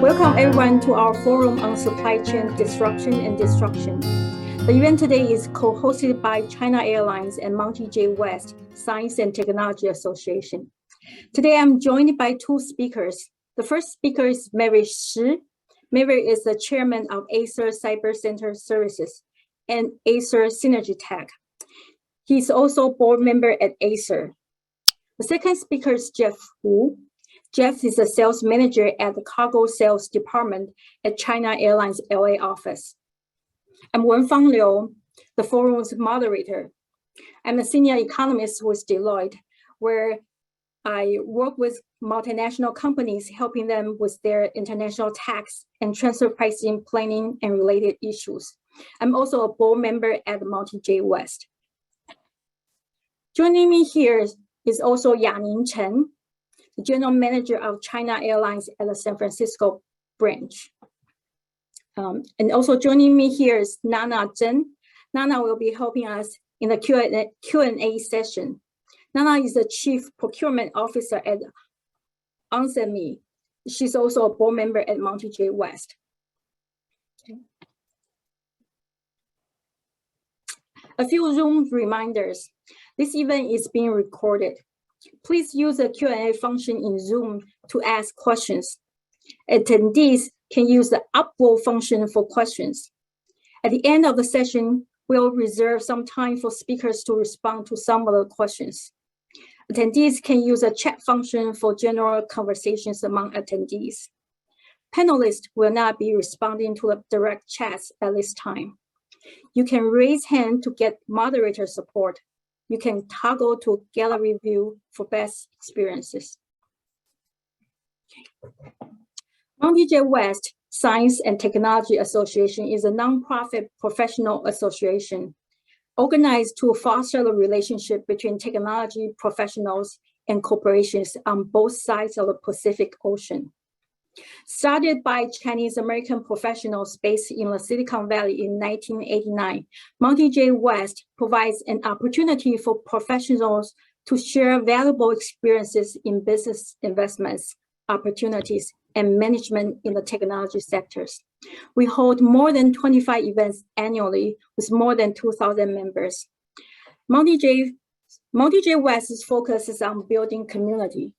Welcome everyone to our forum on supply chain disruption and destruction. The event today is co-hosted by China Airlines and Monte Jade West Science and Technology Association. Today I'm joined by two speakers. The first speaker is Maverick Shih. Maverick is the chairman of Acer CyberCenter Services and Acer Synergy Tech. He's also a board member at Acer. The second speaker is Jeff Wu. Jeff is a sales manager at the cargo sales department at China Airlines LA office. I'm Wenfang Liu, the forum's moderator. I'm a senior economist with Deloitte, where I work with multinational companies, helping them with their international tax and transfer pricing planning and related issues. I'm also a board member at Monte Jade West. Joining me here is also Yaning Chen, the general manager of China Airlines at the San Francisco branch. And also joining me here is Nana Zheng. Nana will be helping us in the Q&A session. Nana is the chief procurement officer at Onsemi. She's also a board member at Monte Jade West. Okay. A few Zoom reminders. This event is being recorded. Please use the Q&A function in Zoom to ask questions. Attendees can use the upvote function for questions. At the end of the session, we'll reserve some time for speakers to respond to some of the questions. Attendees can use a chat function for general conversations among attendees. Panelists will not be responding to the direct chats at this time. You can raise hand to get moderator support. You can toggle to gallery view for best experiences. Okay. Monte Jade West Science and Technology Association is a nonprofit professional association organized to foster the relationship between technology professionals and corporations on both sides of the Pacific Ocean. Started by Chinese American professionals based in the Silicon Valley in 1989, Monte Jade West provides an opportunity for professionals to share valuable experiences in business investments, opportunities, and management in the technology sectors. We hold more than 25 events annually with more than 2,000 members. Monte Jade West's focus is on building community.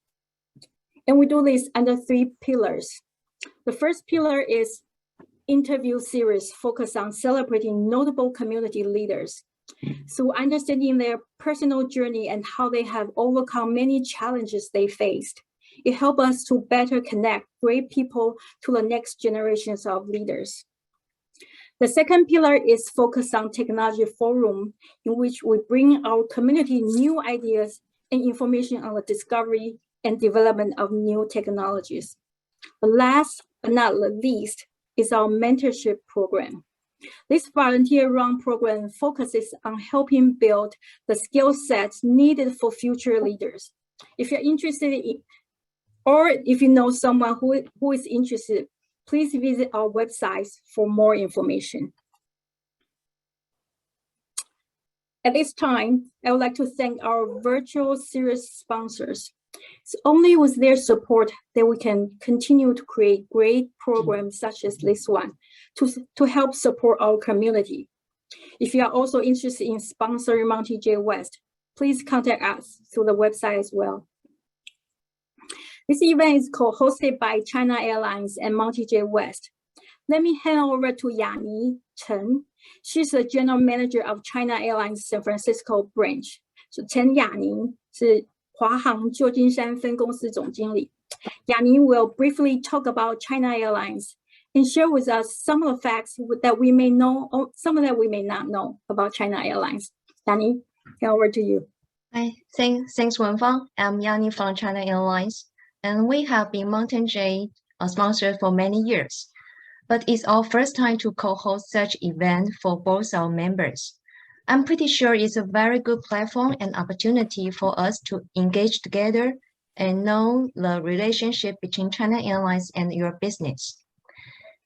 And we do this under 3 pillars. The first pillar is interview series focused on celebrating notable community leaders. So understanding their personal journey and how they have overcome many challenges they faced. It helps us to better connect great people to the next generations of leaders. The second pillar is focused on technology forum, in which we bring our community new ideas and information on the discovery and development of new technologies. The last but not least is our mentorship program. This volunteer-run program focuses on helping build the skill sets needed for future leaders. If you're interested in, or if you know someone who is interested, please visit our website for more information. At this time, I would like to thank our virtual series sponsors. It's only with their support that we can continue to create great programs such as this one to help support our community. If you are also interested in sponsoring Monte Jade West, please contact us through the website as well. This event is co-hosted by China Airlines and Monte Jade West. Let me hand over to Yaning Chen. She's the general manager of China Airlines San Francisco branch. So Chen Yaning 是华航旧金山分公司总经理. Yaning will briefly talk about China Airlines and share with us some of the facts that we may know or some that we may not know about China Airlines. Yaning, over to you. Hi, thanks Wenfang. I'm Yaning from China Airlines, and we have been Monte Jade sponsor for many years. But it's our first time to co-host such event for both our members. I'm pretty sure it's a very good platform and opportunity for us to engage together and know the relationship between China Airlines and your business.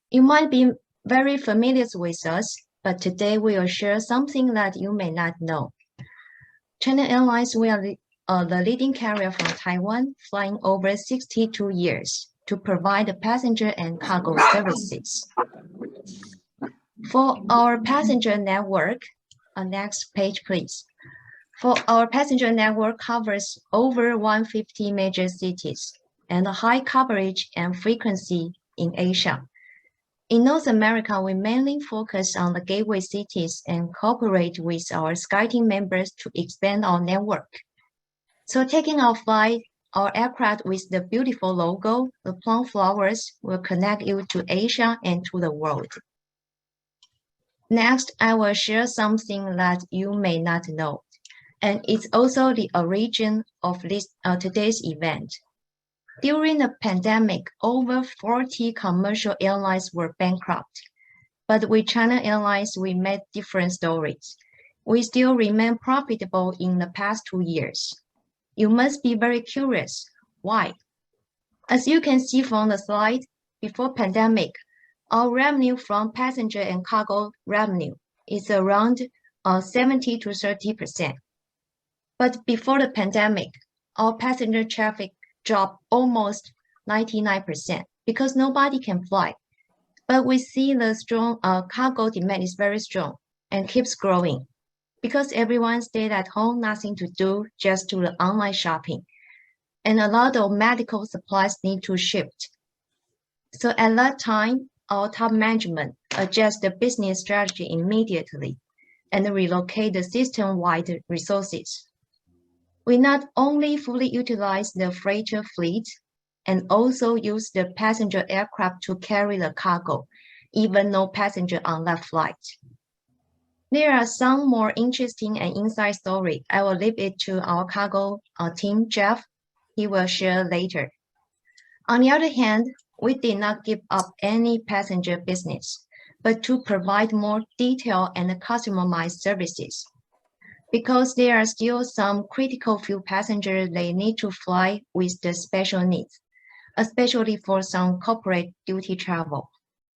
You might be very familiar with us, but today we will share something that you may not know. China Airlines, we are the leading carrier from Taiwan, flying over 62 years. to provide the passenger and cargo services. For our passenger network, next page, please. For our passenger network covers over 150 major cities and a high coverage and frequency in Asia. In North America, we mainly focus on the gateway cities and cooperate with our SkyTeam members to expand our network. So taking our flight, our aircraft with the beautiful logo, the plum flowers, will connect you to Asia and to the world. Next, I will share something that you may not know, and it's also the origin of this today's event. During the pandemic, over 40 commercial airlines were bankrupt. But with China Airlines, we made different stories. We still remain profitable in the past 2 years. You must be very curious. Why? As you can see from the slide, before pandemic, our revenue from passenger and cargo revenue is around 70 to 30%. But before the pandemic, our passenger traffic dropped almost 99% because nobody can fly. But we see the strong cargo demand is very strong and keeps growing because everyone stayed at home, nothing to do, just do the online shopping. And a lot of medical supplies need to shift. So at that time, our top management adjust the business strategy immediately and relocate the system-wide resources. We not only fully utilize the freighter fleet and also use the passenger aircraft to carry the cargo, even no passenger on that flight. There are some more interesting and inside story. I will leave it to our cargo team, Jeff. He will share later. On the other hand, we did not give up any passenger business, but to provide more detailed and customized services. Because there are still some critical few passengers they need to fly with the special needs, especially for some corporate duty travel.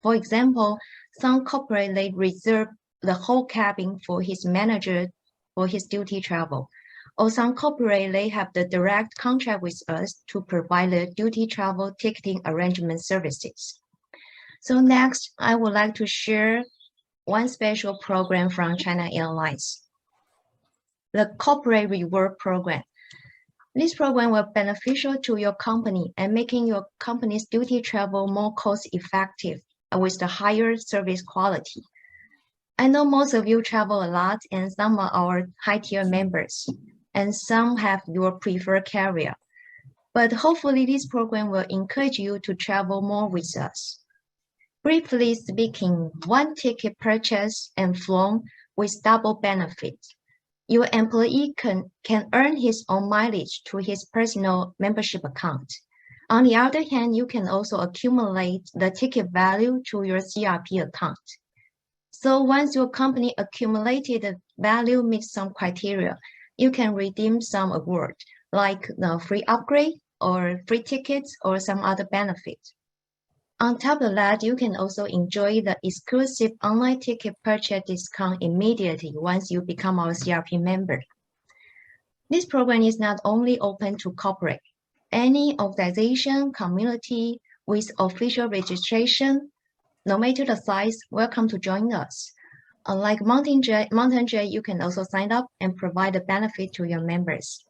For example, some corporate they reserve the whole cabin for his manager for his duty travel, or some corporate they have the direct contract with us to provide the duty travel ticketing arrangement services. So next, I would like to share one special program from China Airlines, the Corporate Rework Program. This program will be beneficial to your company and making your company's duty travel more cost-effective with the higher service quality. I know most of you travel a lot and some are our high-tier members, and some have your preferred carrier. But hopefully this program will encourage you to travel more with us. Briefly speaking, one ticket purchase and flown with double benefits. Your employee can earn his own mileage to his personal membership account. On the other hand, you can also accumulate the ticket value to your CRP account. So once your company accumulated the value meets some criteria, you can redeem some award, like the free upgrade or free tickets or some other benefit. On top of that, you can also enjoy the exclusive online ticket purchase discount immediately once you become our CRP member. This program is not only open to corporate. Any organization, community with official registration, no matter the size, welcome to join us. Like Monte, you can also sign up and provide the benefit to your members.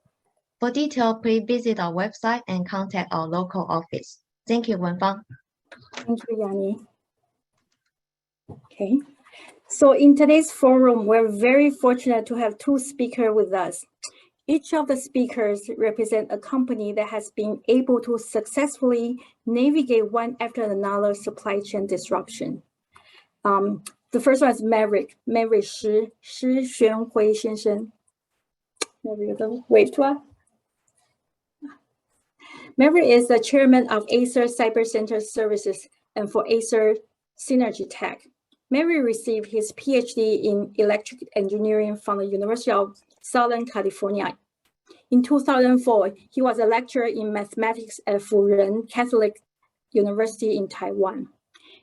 For detail, please visit our website and contact our local office. Thank you, Wenfang. Thank you, Yani. Okay, so in today's forum, we're very fortunate to have two speakers with us. Each of the speakers represent a company that has been able to successfully navigate one after another supply chain disruption. The first one is Maverick Shih, 施玄辉先生。Maverick is the chairman of Acer CyberCenter Services and for Acer Synergy Tech. Maverick received his PhD in electric engineering from the University of Southern California. In 2004, he was a lecturer in mathematics at Furen Catholic University in Taiwan.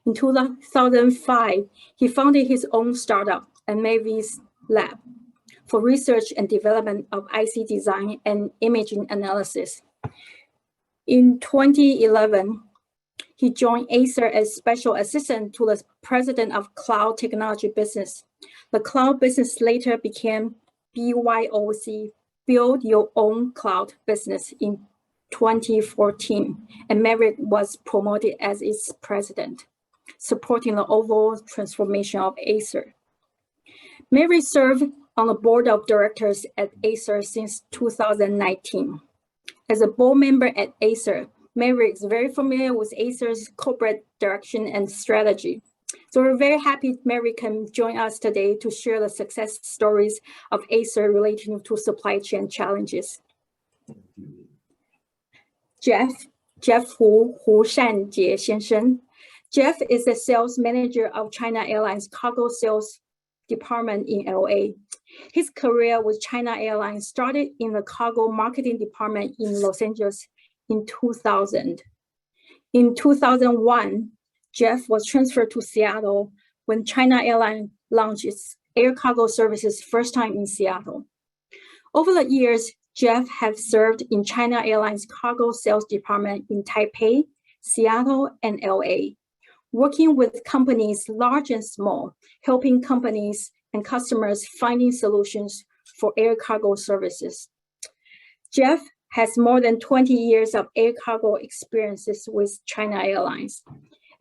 In 2005, he founded his own startup, Mavis Lab, for research and development of IC design and imaging analysis. In 2011, He joined Acer as special assistant to the president of cloud technology business. The cloud business later became BYOC, Build Your Own Cloud Business, in 2014, and Maverick was promoted as its president, supporting the overall transformation of Acer. Maverick served on the board of directors at Acer since 2019. As a board member at Acer, Maverick is very familiar with Acer's corporate direction and strategy. So we're very happy Maverick can join us today to share the success stories of Acer relating to supply chain challenges. Jeff Hu Shanjie 先生. Jeff is the sales manager of China Airlines cargo sales department in LA. His career with China Airlines started in the cargo marketing department in Los Angeles in 2000. In 2001, Jeff was transferred to Seattle when China Airlines launched its air cargo services first time in Seattle. Over the years, Jeff has served in China Airlines cargo sales department in Taipei, Seattle, and LA, working with companies large and small, helping companies and customers finding solutions for air cargo services. Jeff has more than 20 years of air cargo experiences with China Airlines.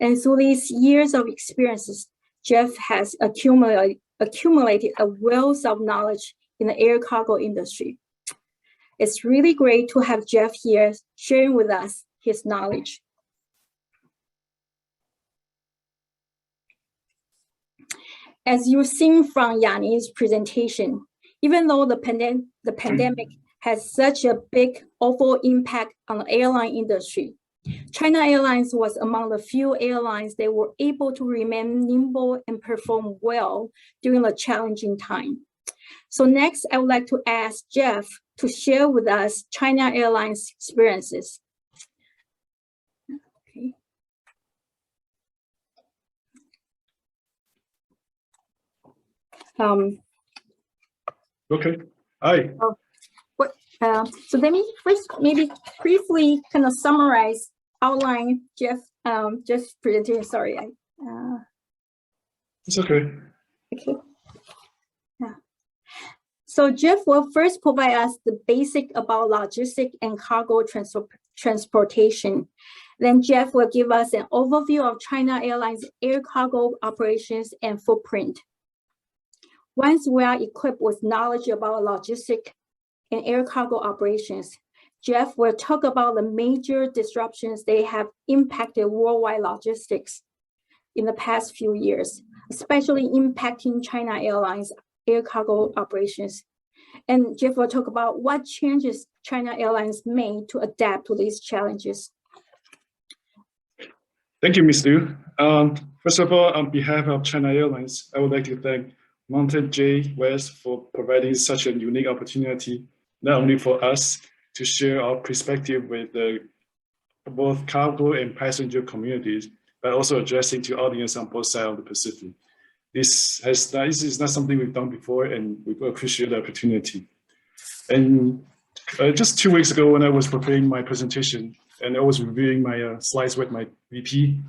And through these years of experiences, Jeff has accumulated a wealth of knowledge in the air cargo industry. It's really great to have Jeff here sharing with us his knowledge. As you've seen from Yanni's presentation, even though the pandemic has such a big overall impact on the airline industry, China Airlines was among the few airlines that were able to remain nimble and perform well during the challenging time. So next, I would like to ask Jeff to share with us China Airlines experiences. Okay. Okay. Hi. So let me first maybe briefly kind of summarize, outline Jeff's presentation. Sorry. It's okay. Okay. Yeah. So Jeff will first provide us the basic about logistics and cargo transportation. Then Jeff will give us an overview of China Airlines air cargo operations and footprint. Once we are equipped with knowledge about logistics and air cargo operations, Jeff will talk about the major disruptions they have impacted worldwide logistics in the past few years, especially impacting China Airlines air cargo operations. And Jeff will talk about what changes China Airlines made to adapt to these challenges. Thank you, Ms. Liu. First of all, on behalf of China Airlines, I would like to thank Monte, Jade, West for providing such a unique opportunity, not only for us to share our perspective with both cargo and passenger communities, but also addressing to audience on both sides of the Pacific. This is not something we've done before, and we appreciate the opportunity. And just 2 weeks ago, when I was preparing my presentation and I was reviewing my slides with my VP,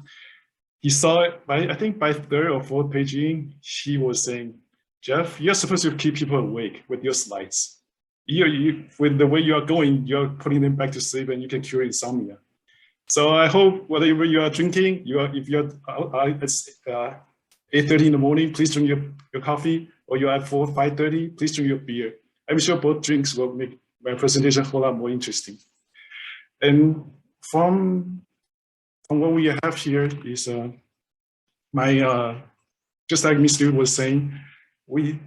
he saw it, I think by third or fourth page in, he was saying, Jeff, you're supposed to keep people awake with your slides. With the way you are going, you're putting them back to sleep and you can cure insomnia. So I hope whatever you are drinking, if you're it's 8:30 in the morning, please drink your coffee, or you're at 5:30, please drink your beer. I'm sure both drinks will make my presentation a whole lot more interesting. And from what we have here is just like Ms. Liu was saying,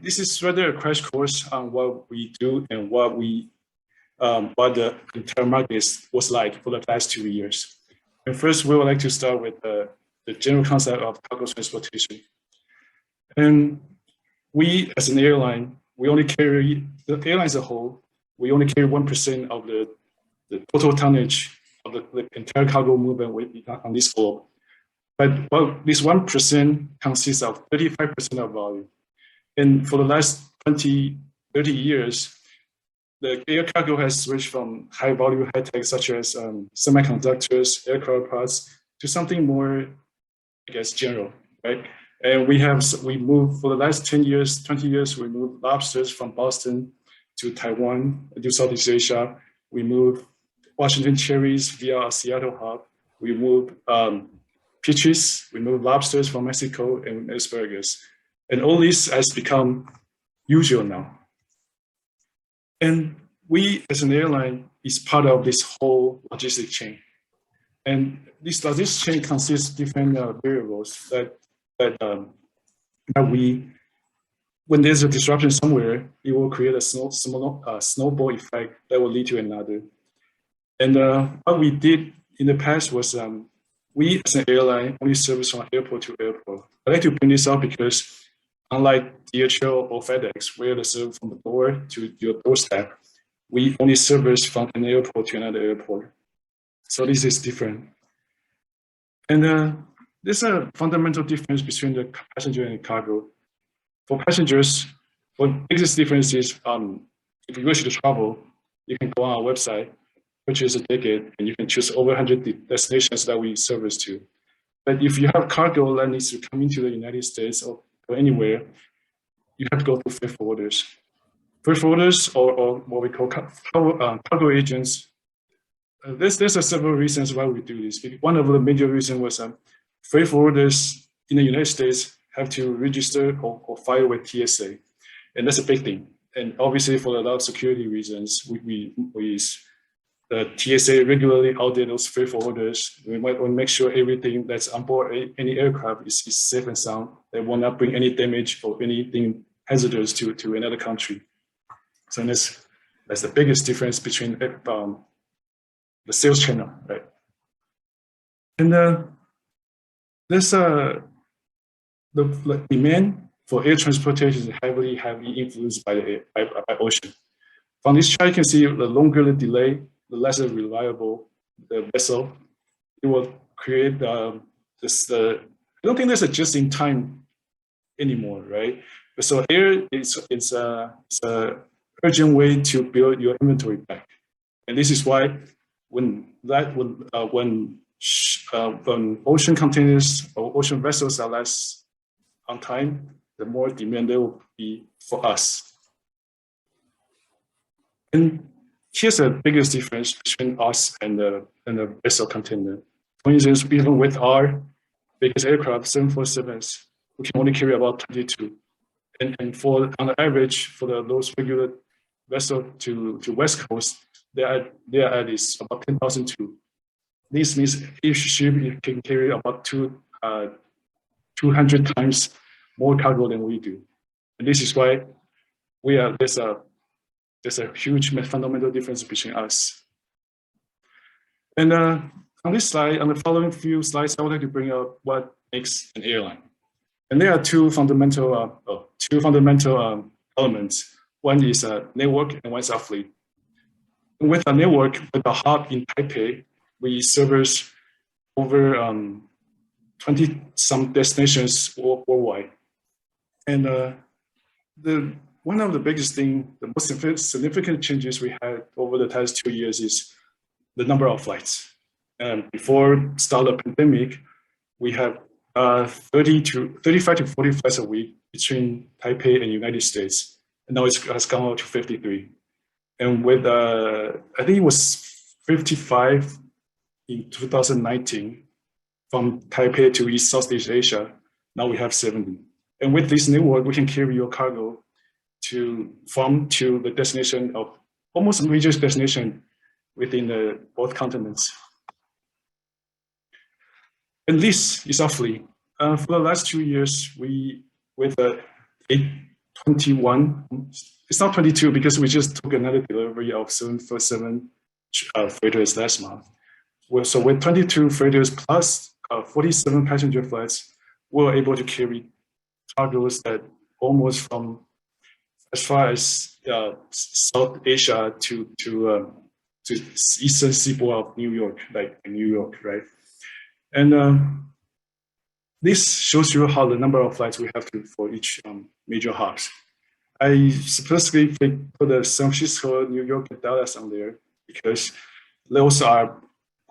this is rather a crash course on what we do and what the entire market was like for the past 2 years. And first, we would like to start with the general concept of cargo transportation. And we, as an airline, the airline as a whole, we only carry 1% of the total tonnage of the entire cargo movement on this globe. But this 1% consists of 35% of volume. And for the last 20, 30 years, the air cargo has switched from high volume, high tech, such as semiconductors, aircraft parts, to something more, I guess, general, right? And we moved for the last 10 years, 20 years, we moved lobsters from Boston to Taiwan, to Southeast Asia. We moved Washington cherries via our Seattle hub. We moved peaches, we moved lobsters from Mexico and asparagus. And all this has become usual now. And we, as an airline, is part of this whole logistic chain. And this logistic chain consists of different variables that we, when there's a disruption somewhere, it will create a snowball effect that will lead to another. And what we did in the past was we, as an airline, only service from airport to airport. I like to bring this up because unlike DHL or FedEx, where the service from the door to your doorstep, we only service from an airport to another airport. So this is different. And there's a fundamental difference between the passenger and the cargo. For passengers, the biggest difference is if you wish to travel, you can go on our website, purchase a ticket, and you can choose over 100 destinations that we service to. But if you have cargo that needs to come into the United States or anywhere, you have to go through freight forwarders. Freight forwarders, or what we call cargo agents. There's several reasons why we do this. One of the major reasons was freight forwarders in the United States have to register or file with TSA, and that's a big thing. And obviously, for a lot of security reasons, the TSA regularly audit those freight forwarders. We might want to make sure everything that's on board any aircraft is safe and sound. They will not bring any damage or anything hazardous to another country. So that's the biggest difference between the sales channel, right? And there's the demand for air transportation is heavily influenced by ocean. From this chart, you can see the longer the delay, the less reliable the vessel. It will create I don't think there's a just-in-time anymore, right? But so air it's a urgent way to build your inventory back, and this is why when ocean containers or ocean vessels are less on time, the more demand there will be for us. And here's the biggest difference between us and the vessel container. For instance, even with our biggest aircraft, 747s, we can only carry about 22. And on the average, for those regular vessels to West Coast, their ad is about 10,002. This means each ship can carry about 200 times more cargo than we do. And this is why there's a huge fundamental difference between us. And on this slide, on the following few slides, I would like to bring up what makes an airline. And there are two fundamental elements. One is a network and one is our fleet. And with a network, with a hub in Taipei, we service over 20-some destinations worldwide. And one of the biggest things, the most significant changes we had over the past 2 years is the number of flights. Before start of the pandemic, we have 35 to 40 flights a week between Taipei and United States. And now it has gone up to 53. And with, I think it was 55 in 2019 from Taipei to East Southeast Asia. Now we have 70. And with this network, we can carry your cargo to the destination of almost major destination within both continents. And this is our fleet. For the last 2 years, with the 821, it's not 22 because we just took another delivery of 747 freighters last month. So with 22 freighters plus 47 passenger flights, we're able to carry cargoes that almost from as far as South Asia to eastern seaboard of New York, like in New York, right? And this shows you how the number of flights we have for each major hubs. I specifically put the San Francisco, New York, and Dallas on there because those are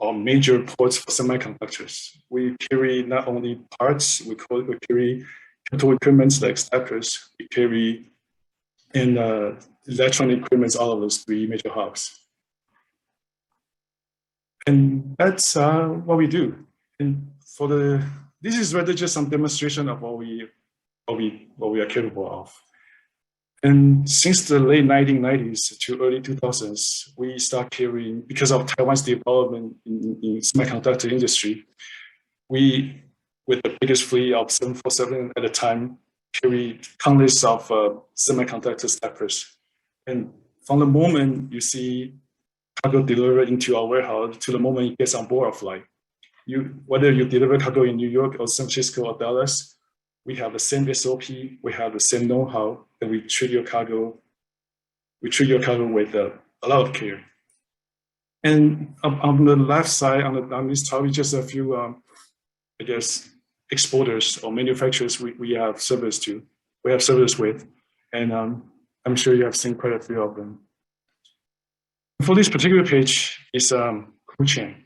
our major ports for semiconductors. We carry not only parts, we carry capital equipment like stackers, we carry and electronic equipment, all of those three major hubs. And that's what we do. And this is rather just some demonstration of what we are capable of. And since the late 1990s to early 2000s, we start carrying, because of Taiwan's development in semiconductor industry, we, with the biggest fleet of 747 at the time, carried countless of semiconductor stackers. And from the moment you see cargo delivered into our warehouse to the moment it gets on board a flight, whether you deliver cargo in New York or San Francisco or Dallas, we have the same SOP, we have the same know-how, and we treat your cargo with a lot of care. And on the left side, on this chart, just a few, I guess, exporters or manufacturers we have service with, and I'm sure you have seen quite a few of them. For this particular page, it's cool chain.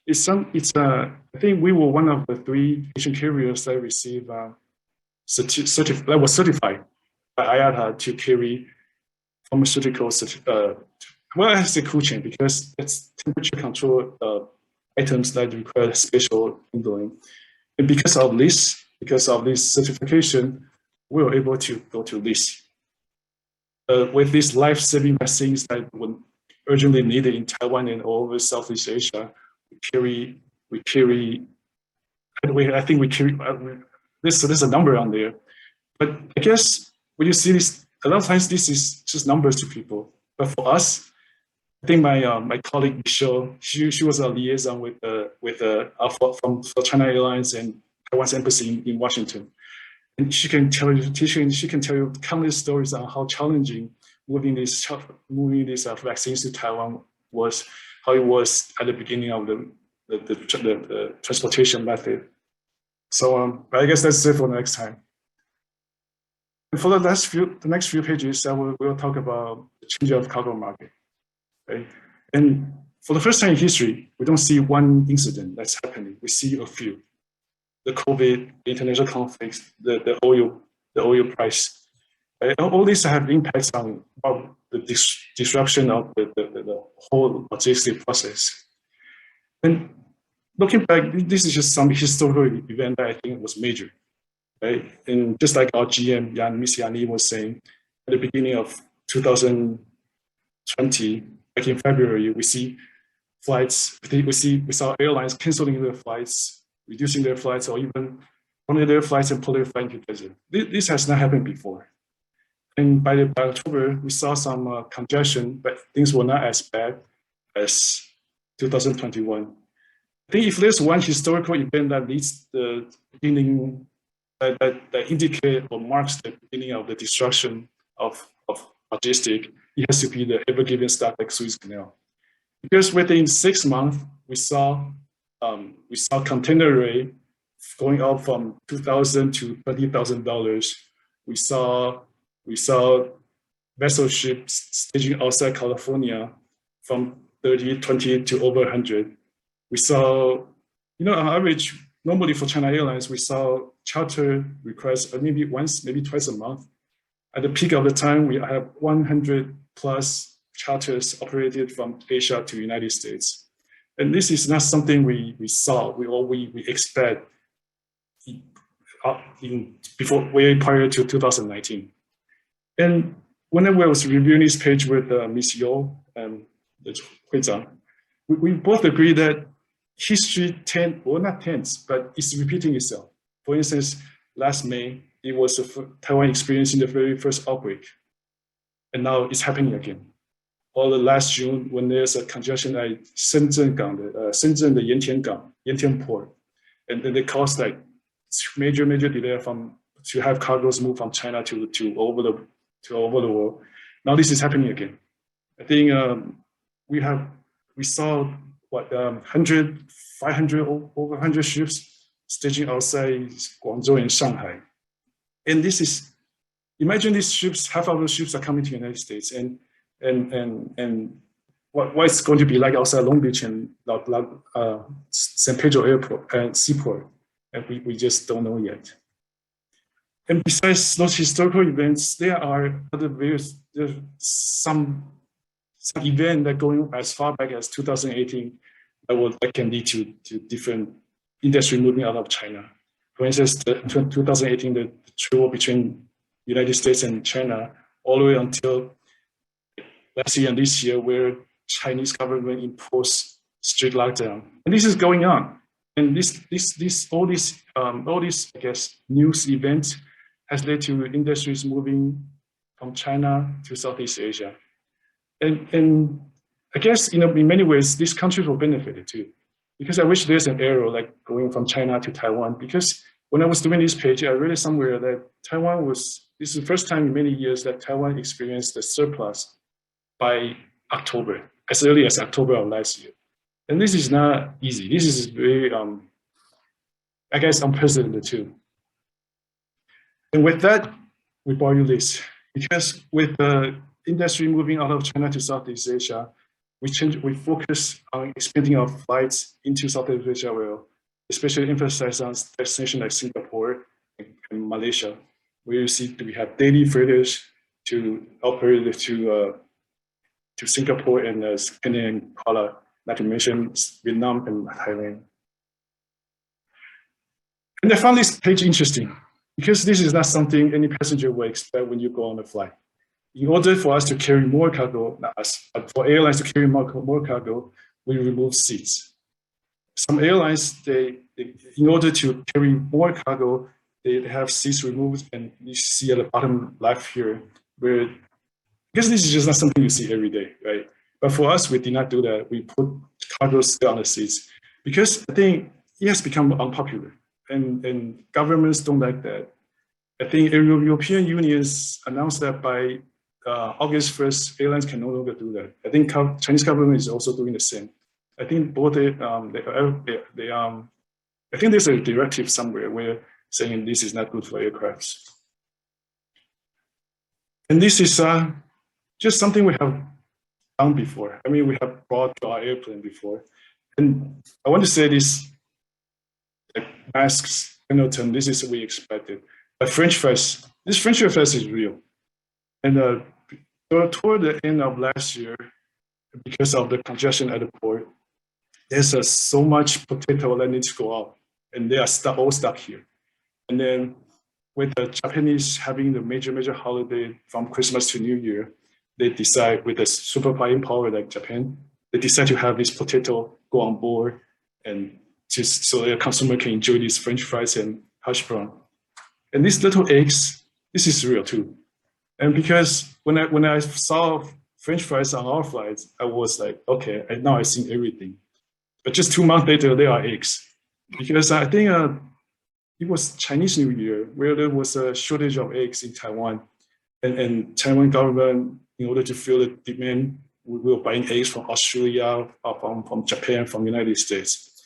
I think we were one of the 3 Asian carriers that received that was certified by IATA to carry pharmaceuticals. Well, I say cool chain because it's temperature control items that require special handling. And because of this certification, we were able to go to this. With these life-saving vaccines that were urgently needed in Taiwan and all over Southeast Asia, we carry, I think we carry, there's a number on there. But I guess when you see this, a lot of times this is just numbers to people. But for us, I think my colleague Michelle, she was a liaison for China Airlines and Taiwan's embassy in Washington, and she can tell you countless stories on how challenging moving these vaccines to Taiwan was, how it was at the beginning of the transportation method. So I guess that's it for next time. And for the next few pages, we'll talk about the change of cargo market. Right? And for the first time in history, we don't see one incident that's happening. We see a few: the COVID, the international conflicts, the oil price. Right? All these have impacts on the disruption of the whole logistic process. And looking back, this is just some historical event that I think was major. Right? And just like our GM, Miss Yani was saying, at the beginning of 2020, back in February, we see flights, we saw airlines canceling their flights, reducing their flights, or even only their flights and pulling their flight into desert. This has not happened before. And by October, we saw some congestion, but things were not as bad as 2021. I think if there's one historical event that leads the beginning, that indicate or marks the beginning of the destruction of logistics, it has to be the Ever Given Static Suez Canal. Because within 6 months, we saw container rate going up from $2,000 to $30,000. We saw vessel ships staging outside California from 30, 20 to over 100. We saw, on average, normally for China Airlines, we saw charter requests maybe once, maybe twice a month. At the peak of the time, we have 100 plus charters operated from Asia to the United States. And this is not something we saw, we expect way prior to 2019. And whenever I was reviewing this page with Ms. Yo and the Huizang, we both agree that history not tends, but it's repeating itself. For instance, last May, it was Taiwan experiencing the very first outbreak. And now it's happening again. Or the last June, when there's a congestion at Shenzhen the Yantian port, and then they caused like major delay to have cargoes move from China to over the world. Now this is happening again. I think we saw 100, 500, over 100 ships staging outside Guangzhou and Shanghai. And this is, imagine these ships, half of the ships are coming to the United States. And it's going to be like outside Long Beach and San Pedro Airport and Seaport, and we just don't know yet. And besides those historical events, there are there's some event that going as far back as 2018 that can lead to different industry moving out of China. For instance, 2018, the trade war between United States and China, all the way until last year and this year, where Chinese government imposed strict lockdown, and this is going on. And all these I guess news events has led to industries moving from China to Southeast Asia, and I guess in many ways these countries will benefit too, because I wish there's an arrow like going from China to Taiwan. Because when I was doing this page, I read somewhere that this is the first time in many years that Taiwan experienced a surplus by October, as early as October of last year. And this is not easy. This is very, I guess, unprecedented too. And with that, we borrow this, because with the industry moving out of China to Southeast Asia, we focus on expanding our flights into Southeast Asia, well, especially emphasize on destinations like Singapore and Malaysia, where you see we have daily freighters to operate to Singapore and Penang and Kuala, not to mention Vietnam and Thailand. And I found this page interesting, because this is not something any passenger will expect when you go on a flight. In order for us to carry more cargo, for airlines to carry more cargo, we remove seats. Some airlines, in order to carry more cargo, they have seats removed, and you see at the bottom left here, where because this is just not something you see every day, right? But for us, we did not do that. We put cargo still on the seats, because I think it has become unpopular, and governments don't like that. I think European unions announced that by August 1st, airlines can no longer do that. I think Chinese government is also doing the same. I think both I think there's a directive somewhere where saying this is not good for aircrafts. And this is just something we have done before. I mean, we have brought to our airplane before. And I want to say this, like masks, term, this is what we expected. But French fries, this French fries is real. And toward the end of last year, because of the congestion at the port, there's so much potato that needs to go out, and they are all stuck here. And then with the Japanese having the major holiday from Christmas to New Year, they decide, with a super buying power like Japan, they decide to have this potato go on board, and just so the consumer can enjoy these French fries and hash brown. And these little eggs, this is real too. And because when I saw French fries on our flights, I was like, okay, now I've seen everything. But just 2 months later, there are eggs. Because I think it was Chinese New Year, where there was a shortage of eggs in Taiwan. And Taiwan government, in order to fill the demand, we were buying eggs from Australia, from Japan, from the United States.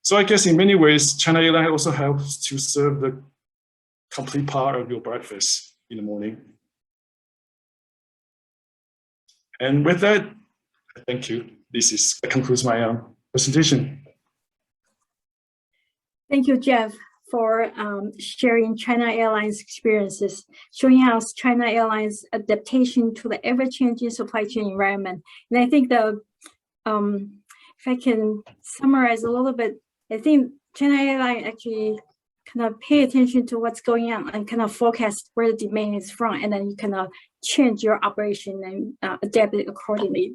So I guess in many ways, China Airlines also helps to serve the complete part of your breakfast in the morning. And with that, thank you. That concludes my presentation. Thank you, Jeff, for sharing China Airlines experiences, showing how China Airlines adaptation to the ever-changing supply chain environment. And I think if I can summarize a little bit, I think China Airlines actually kind of pay attention to what's going on and kind of forecast where the demand is from, and then you kind of change your operation and adapt it accordingly.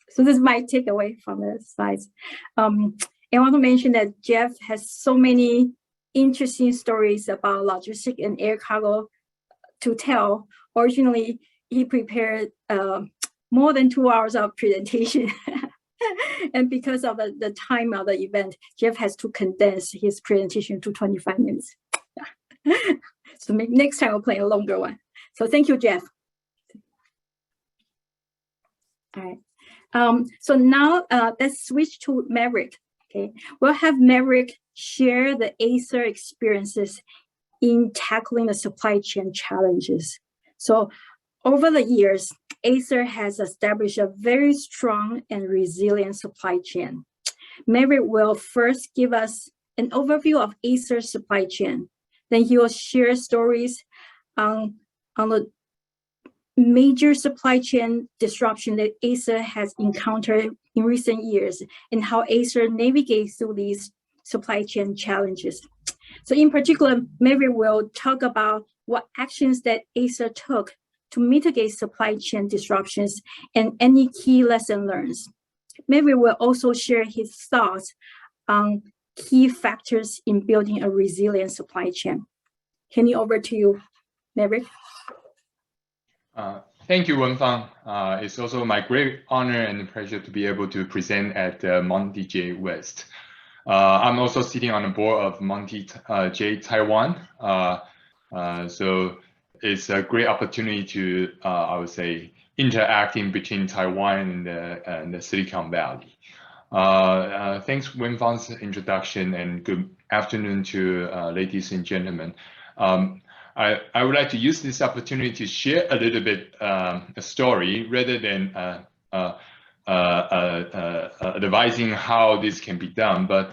So this is my takeaway from the slides. I want to mention that Jeff has so many interesting stories about logistics and air cargo to tell. Originally, he prepared more than 2 hours of presentation. And because of the time of the event, Jeff has to condense his presentation to 25 minutes. So maybe next time we'll play a longer one. So thank you, Jeff. All right. So now let's switch to Maverick. Okay, we'll have Maverick share the Acer experiences in tackling the supply chain challenges. So over the years, Acer has established a very strong and resilient supply chain. Maverick will first give us an overview of Acer's supply chain. Then he will share stories on the major supply chain disruption that Acer has encountered in recent years and how Acer navigates through these supply chain challenges. So in particular, Maverick will talk about what actions that Acer took to mitigate supply chain disruptions and any key lesson learned. Maverick will also share his thoughts on key factors in building a resilient supply chain. Handing over to you, Maverick. Thank you, Wenfang. It's also my great honor and pleasure to be able to present at Monte J West. I'm also sitting on the board of Monte J Taiwan. So it's a great opportunity to, I would say, interacting between Taiwan and the Silicon Valley. Thanks, Wenfang's introduction, and good afternoon to ladies and gentlemen. I would like to use this opportunity to share a little bit a story rather than advising how this can be done, but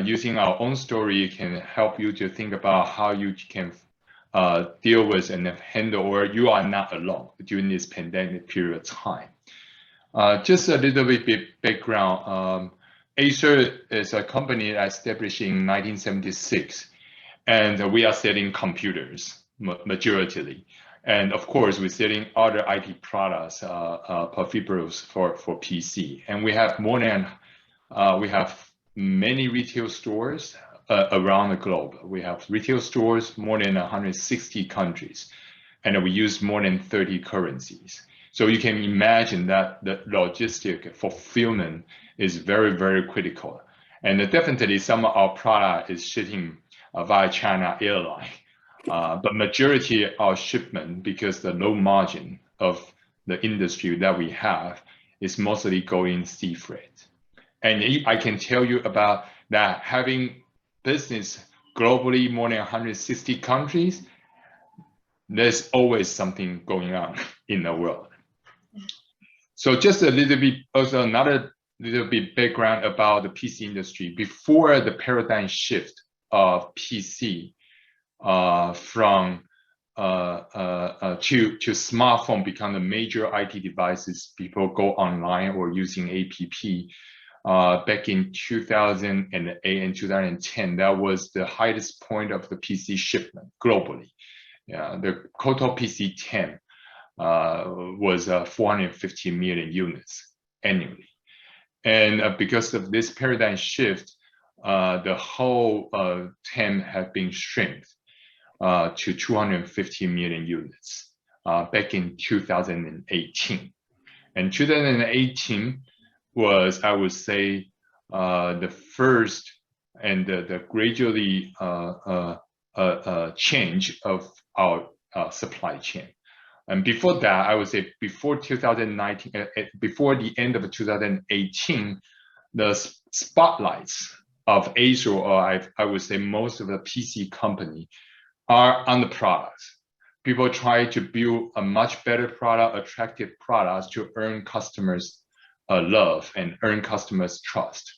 using our own story can help you to think about how you can deal with and handle, or you are not alone during this pandemic period of time. Just a little bit background. Acer is a company established in 1976, and we are selling computers majority. And of course, we're selling other IT products, peripherals for PC. And we have many retail stores around the globe. We have retail stores more than 160 countries, and we use more than 30 currencies. So you can imagine that the logistic fulfillment is very, very critical. And definitely some of our product is shipping via China Airline. But majority of our shipment, because the low margin of the industry that we have, is mostly going sea freight. And I can tell you about that, having business globally, more than 160 countries, there's always something going on in the world. So just a little bit, also another little bit background about the PC industry. Before the paradigm shift of PC from to smartphone become the major IT devices, people go online or using app. Back in 2008 and 2010, that was the highest point of the PC shipment globally. The total PC TAM was 450 million units annually. And because of this paradigm shift, the whole TAM have been shrunk to 250 million units back in 2018. And 2018 was, I would say, the first and the gradually change of our supply chain. And before that, I would say before 2019, before the end of 2018, the spotlights of Acer, or I would say most of the PC company, are on the products. People try to build a much better product, attractive products to earn customers' love and earn customers' trust.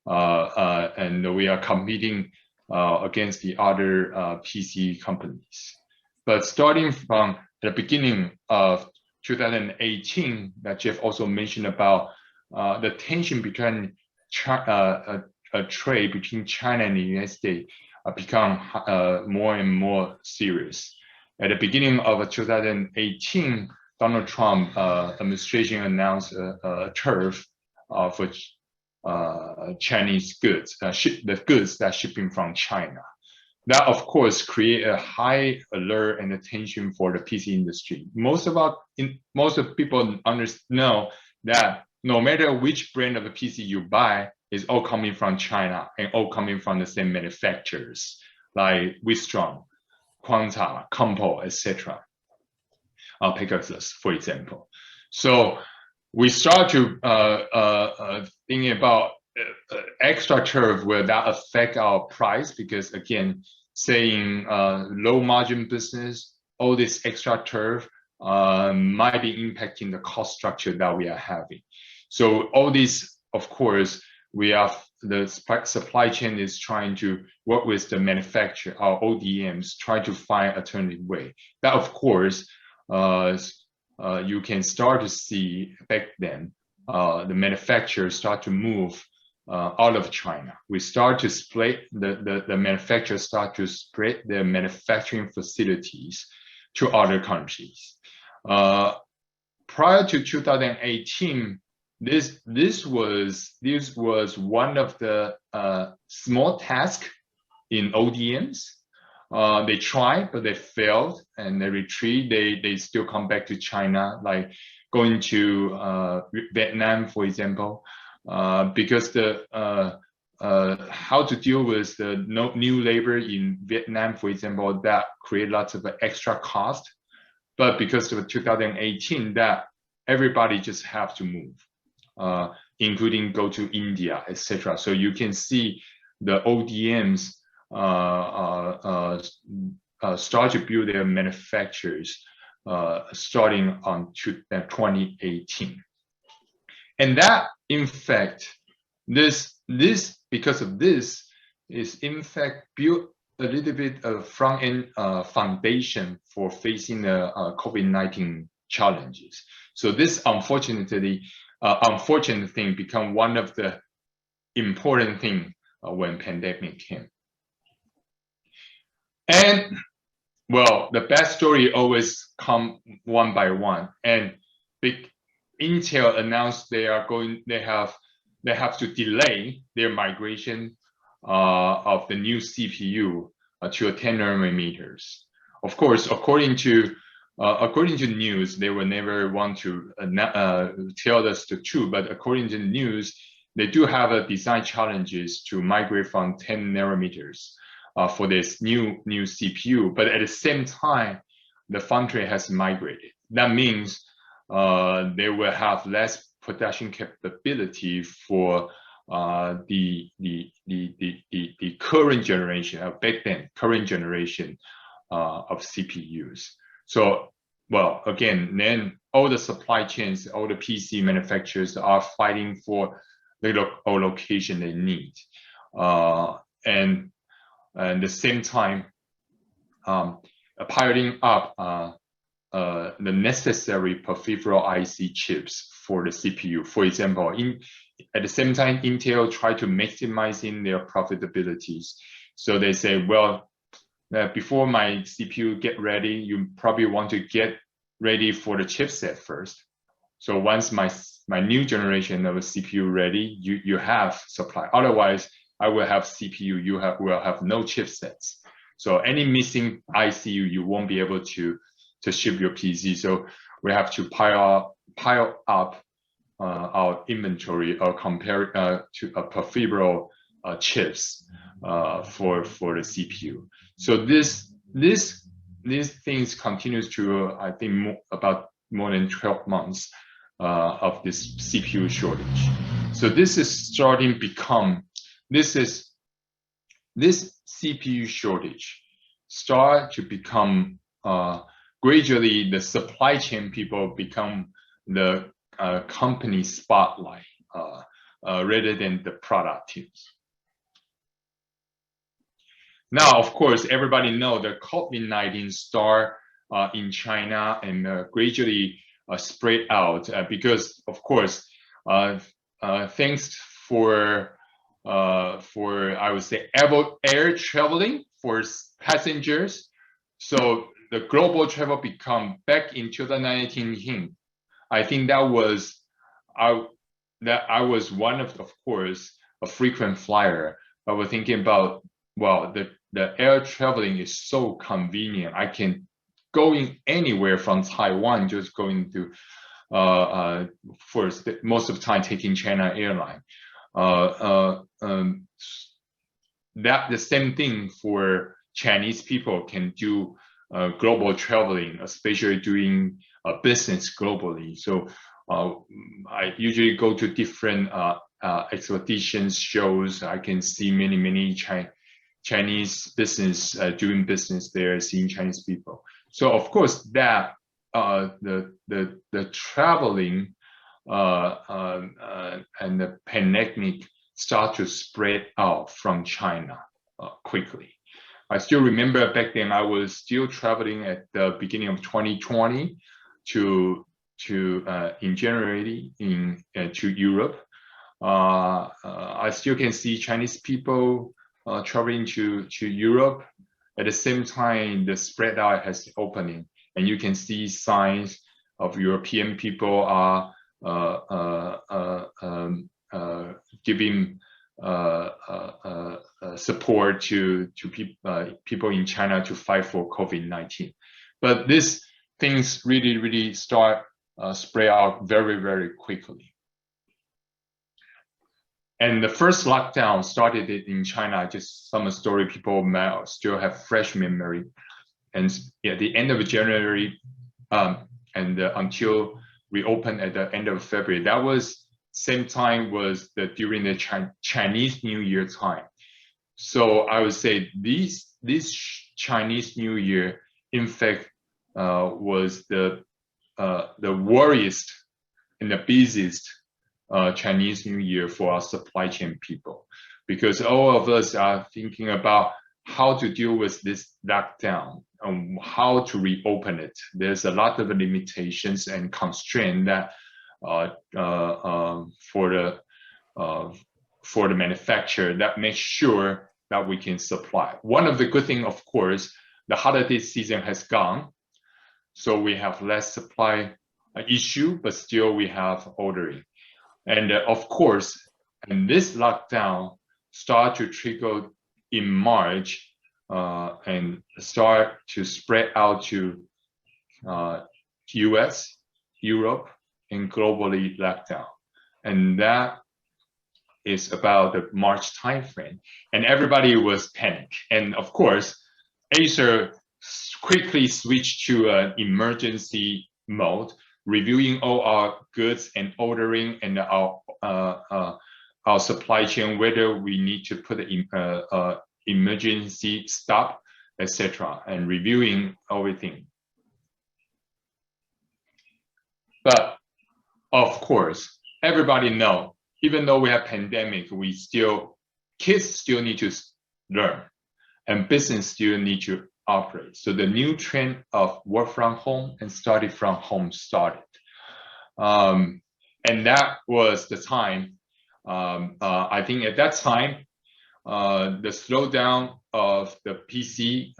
And we are competing against the other PC companies. But starting from the beginning of 2018, that Jeff also mentioned about the tension between trade between China and the United States become more and more serious. At the beginning of 2018, Donald Trump administration announced a tariff for Chinese goods, the goods that shipping from China. That, of course, create a high alert and attention for the PC industry. Most of people know that no matter which brand of a PC you buy, is all coming from China and all coming from the same manufacturers, like Wistron, Quanta, Compo, etc. Pegasus, for example. So we start to thinking about extra tariff, will that affect our price? Because again, saying low margin business, all this extra tariff might be impacting the cost structure that we are having. So all these, of course, we have the supply chain is trying to work with the manufacturer, our ODMs, try to find alternative way. That, of course, you can start to see back then, the manufacturers start to move out of China. We start to split, the manufacturers start to spread their manufacturing facilities to other countries. Prior to 2018, this was one of the small tasks in ODMs. They tried, but they failed, and they retreat. They still come back to China, like going to Vietnam, for example, because the how to deal with the new labor in Vietnam, for example, that create lots of extra cost. But because of 2018, that everybody just have to move, including go to India, etc. So you can see the ODMs start to build their manufacturers starting on 2018, and that, in fact, this because of this is in fact built a little bit of front-end foundation for facing the COVID-19 challenges. So this unfortunate thing become one of the important thing when pandemic came. And well, the bad story always come one by one. And Intel announced they have to delay their migration of the new CPU to a 10 nanometers. Of course, according to news, they will never want to tell us the truth. But according to the news, they do have a design challenges to migrate from 10 nanometers for this new CPU. But at the same time, the foundry has migrated. That means they will have less production capability for the current generation, back then current generation of CPUs. So, well, again, then all the supply chains, all the PC manufacturers are fighting for the location they need, and at the same time, piling up the necessary peripheral IC chips for the CPU. For example, at the same time, Intel tried to maximizing their profitabilities. So they say, well, before my CPU get ready, you probably want to get ready for the chipset first. So once my new generation of a CPU ready, you have supply. Otherwise, I will have CPU, will have no chipsets. So any missing IC, you won't be able to ship your PC. So we have to pile up our inventory or compare to peripheral chips for the CPU. So these things continues to, I think, about more than 12 months of this CPU shortage. So this is starting become, this CPU shortage start to become gradually the supply chain people become the company spotlight rather than the product teams. Now, of course, everybody know that COVID-19 start in China and gradually spread out because, of course, thanks for I would say air traveling for passengers. So the global travel become back in 2019. I think that was I was one of course, a frequent flyer. I was thinking about, well, the air traveling is so convenient. I can go in anywhere from Taiwan, just going to first most of the time taking China Airline. That the same thing for Chinese people can do global traveling, especially doing business globally. So I usually go to different expeditions, shows. I can see many Chinese business doing business there, seeing Chinese people. So of course that the traveling and the pandemic start to spread out from China quickly. I still remember back then I was still traveling at the beginning of 2020 in January to Europe. I still can see Chinese people traveling to Europe. At the same time, the spread out has opening, and you can see signs of European people are giving support to people in China to fight for COVID-19. But these things really start spread out very quickly. And the first lockdown started in China, just some story people may still have fresh memory. And at the end of January, until we opened at the end of February, that was same time was during the Chinese New Year time. So I would say this Chinese New Year, in fact, was the worriest and the busiest Chinese New Year for our supply chain people, because all of us are thinking about how to deal with this lockdown and how to reopen it. There's a lot of limitations and constraints that for the manufacturer that makes sure that we can supply. One of the good things, of course, the holiday season has gone, so we have less supply issue, but still we have ordering. And of course, and this lockdown start to trickle in March and start to spread out to US, Europe, and globally lockdown. And that is about the March timeframe. And everybody was panicked. And of course, Acer quickly switched to an emergency mode, reviewing all our goods and ordering and our supply chain, whether we need to put an emergency stop, etc., and reviewing everything. But of course, everybody know, even though we have pandemic, kids still need to learn, and business still need to operate. So the new trend of work from home and study from home started. And that was the time, I think at that time, the slowdown of the PC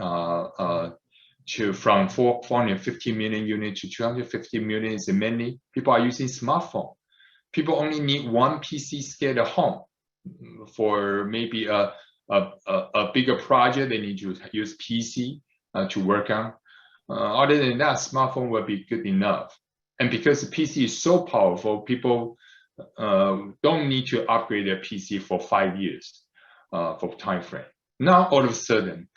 from 450 million units to 250 million is mainly people are using smartphone. People only need one PC scale at home. For maybe a bigger project, they need to use PC to work on. Other than that, smartphone will be good enough. And because the PC is so powerful, people don't need to upgrade their PC for 5 years for time frame. Now, all of a sudden,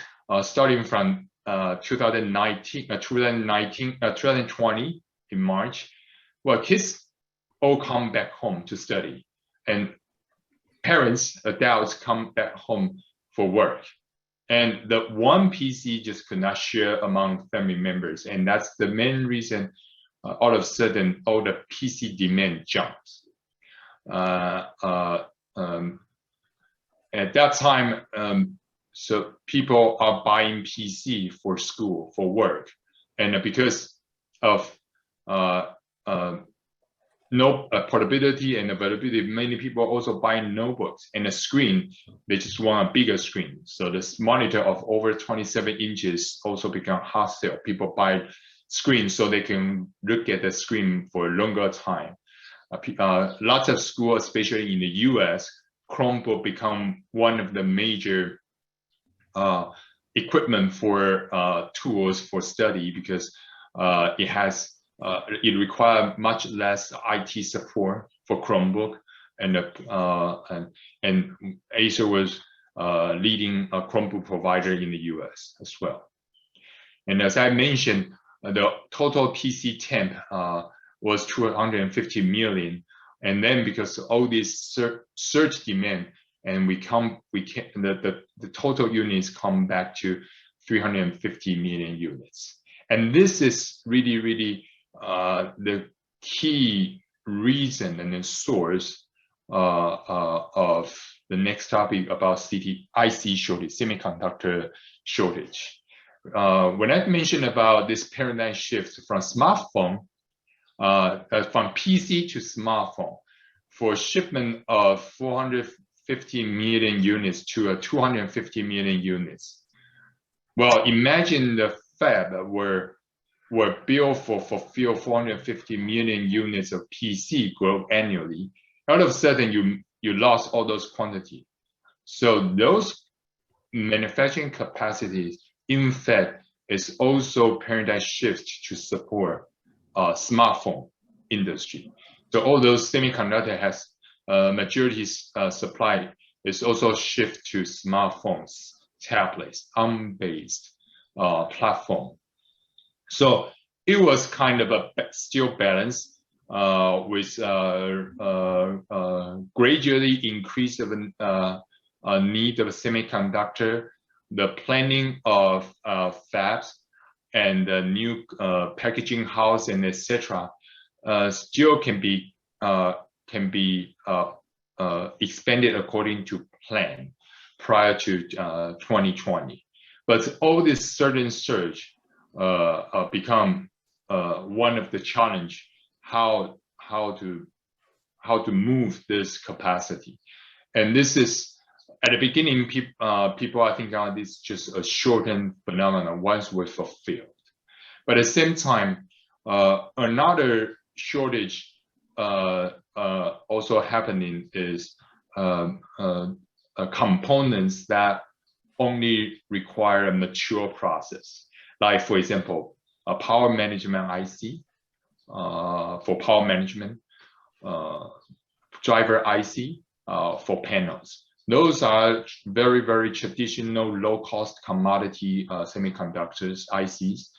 starting from 2020 in March, well, kids all come back home to study, and parents, adults come back home for work. And the one PC just could not share among family members. And that's the main reason all of a sudden, all the PC demand jumps. At that time, so people are buying PC for school, for work. And because of no portability and availability, many people also buy notebooks, and a screen, they just want a bigger screen. So this monitor of over 27 inches also become hot sale. People buy screens so they can look at the screen for a longer time. Lots of schools, especially in the US, Chromebook become one of the major equipment for tools for study, because it requires much less IT support for Chromebook, and Acer was leading a Chromebook provider in the US as well. And as I mentioned, the total PC temp was 250 million, and then because all this surge demand, and the total units come back to 350 million units. And this is really the key reason and the source of the next topic about IC shortage, semiconductor shortage. When I mentioned about this paradigm shift from smartphone, from PC to smartphone, for shipment of 450 million units to 250 million units. Well, imagine the fab were built for fulfill 450 million units of PC growth annually. All of a sudden, you lost all those quantity. So those manufacturing capacities, in fact, is also paradigm shift to support smartphone industry. So all those semiconductor has majority supply is also shift to smartphones, tablets, ARM-based platform. So it was kind of a still balance with gradually increase of need of semiconductor, the planning of fabs and the new packaging house and etc. Still can be expanded according to plan prior to 2020, but all this sudden surge become one of the challenge how to move this capacity. And this is at the beginning people I think this is just a short-term phenomenon once we're fulfilled, but at the same time another shortage also happening is components that only require a mature process, like for example a power management IC for power management, driver IC for panels. Those are very, very traditional low-cost commodity semiconductors ICs.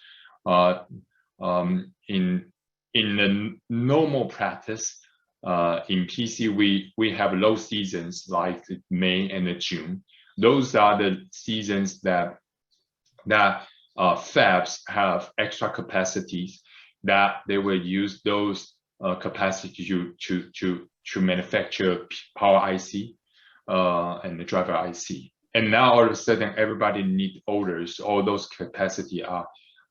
In the normal practice, in PC, we have low seasons like May and June. Those are the seasons that fabs have extra capacities that they will use those capacity to manufacture power IC and the driver IC. And now all of a sudden everybody need orders. All those capacity are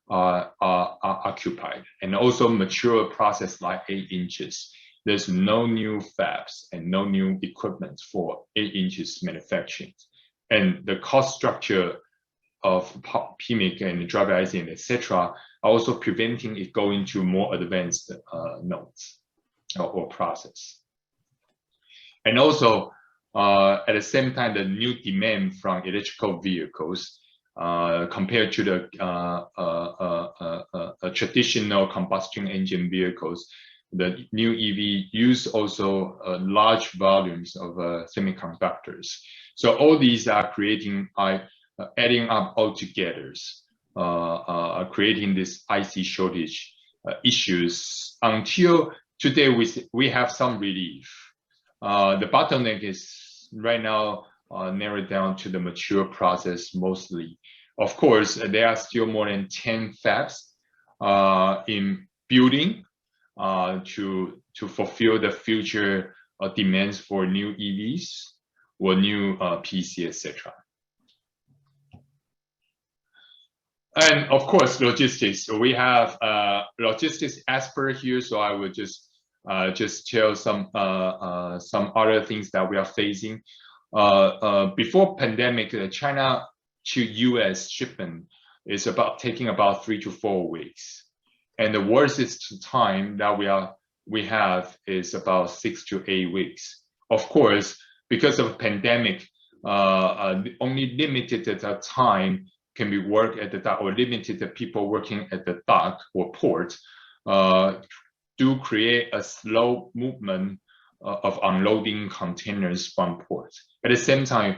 occupied, and also mature process like 8 inches. There's no new fabs and no new equipment for 8 inches manufacturing, and the cost structure of PMIC and driver IC and etc. are also preventing it going to more advanced nodes or process. And also at the same time, the new demand from electrical vehicles compared to the traditional combustion engine vehicles, the new EV use also large volumes of semiconductors. So all these are creating, adding up all together, creating this IC shortage issues. Until today, we have some relief. The bottleneck is right now narrowed down to the mature process mostly. Of course, there are still more than 10 fabs in building to fulfill the future demands for new EVs or new PC, etc. And of course, logistics. So we have logistics expert here, so I will just tell some other things that we are facing. Before pandemic, China to US shipment is taking about 3 to 4 weeks, and the worstest time that we have is about 6 to 8 weeks. Of course, because of pandemic, only limited time can be worked at the dock, or limited people working at the dock or port do create a slow movement of unloading containers from ports. At the same time,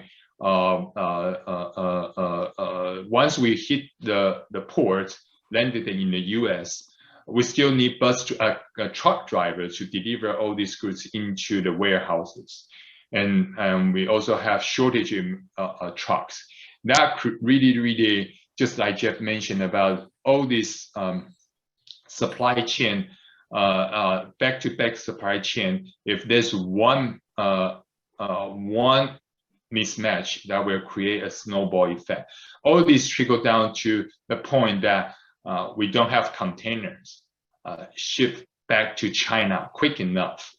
once we hit the port, landed in the US, we still need truck drivers to deliver all these goods into the warehouses. And we also have shortage in trucks. That really, just like Jeff mentioned about all these supply chain, back-to-back supply chain, if there's one mismatch, that will create a snowball effect. All these trickle down to the point that we don't have containers shipped back to China quick enough.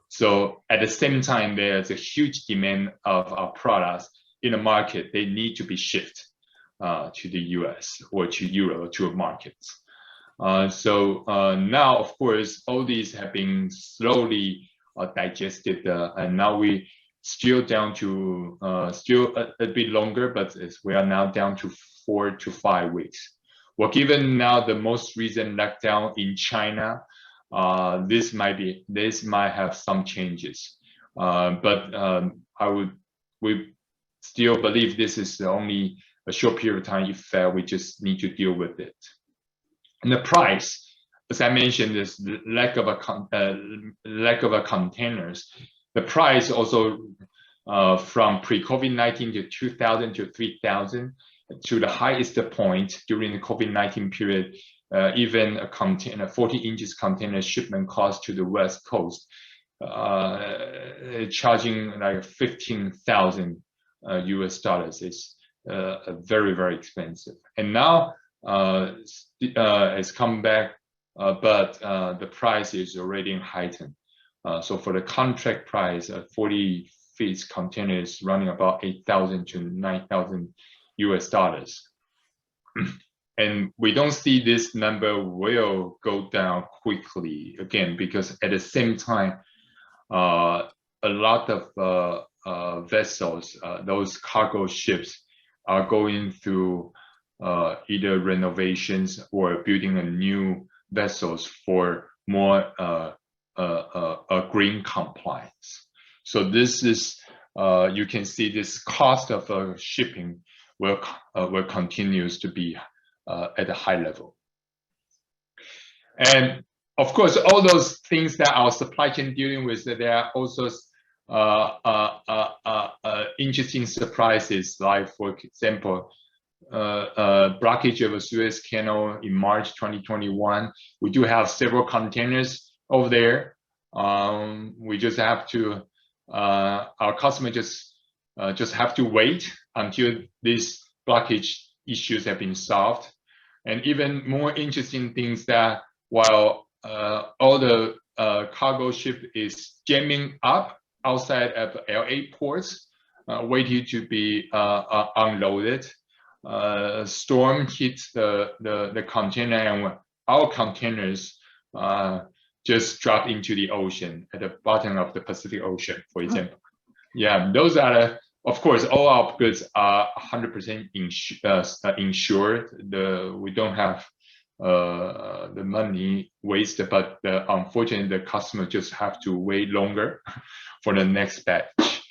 So at the same time, there's a huge demand of our products in the market. They need to be shipped to the US or to Europe, to markets. So now, of course, all these have been slowly digested, and now we still down to still a bit longer, but we are now down to 4 to 5 weeks. Well, given now the most recent lockdown in China, this might have some changes, but we still believe this is only a short period of time effect. We just need to deal with it. And the price, as I mentioned, is lack of a containers. The price also from pre-COVID-19 to 2,000 to 3,000 to the highest point during the COVID-19 period. Even a container, 40 inches container shipment cost to the West Coast, charging like 15,000 US dollars is very, very expensive. And now it's come back, but the price is already heightened. So for the contract price, 40 feet container is running about 8,000 to 9,000 US dollars. And we don't see this number will go down quickly again, because at the same time, a lot of vessels, those cargo ships, are going through either renovations or building a new vessels for more green compliance. So this is you can see this cost of shipping will continues to be at a high level. And of course, all those things that our supply chain dealing with, there are also interesting surprises, like for example, blockage of a Suez Canal in March 2021. We do have several containers over there. We just have to, our customer just have to wait until these blockage issues have been solved. And even more interesting things that while all the cargo ship is jamming up outside of LA ports, waiting to be unloaded, storm hits the container, and our containers just drop into the ocean at the bottom of the Pacific Ocean, for example. Yeah, those are of course, all our goods are 100% insured. We don't have the money wasted, but unfortunately, the customer just have to wait longer for the next batch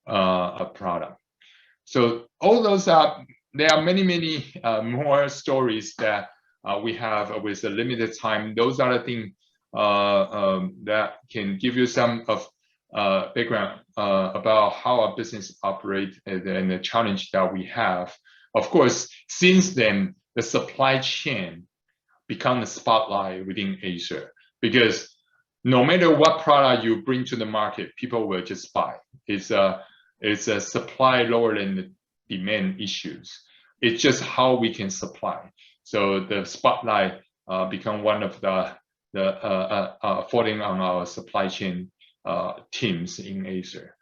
of product. So all those are, there are many more stories that we have with a limited time. Those are the things that can give you some of background about how our business operates and the challenge that we have. Of course, since then, the supply chain become the spotlight within Acer, because no matter what product you bring to the market, people will just buy. It's a supply lower than the demand issues. It's just how we can supply. So the spotlight become one of the falling on our supply chain teams in Acer.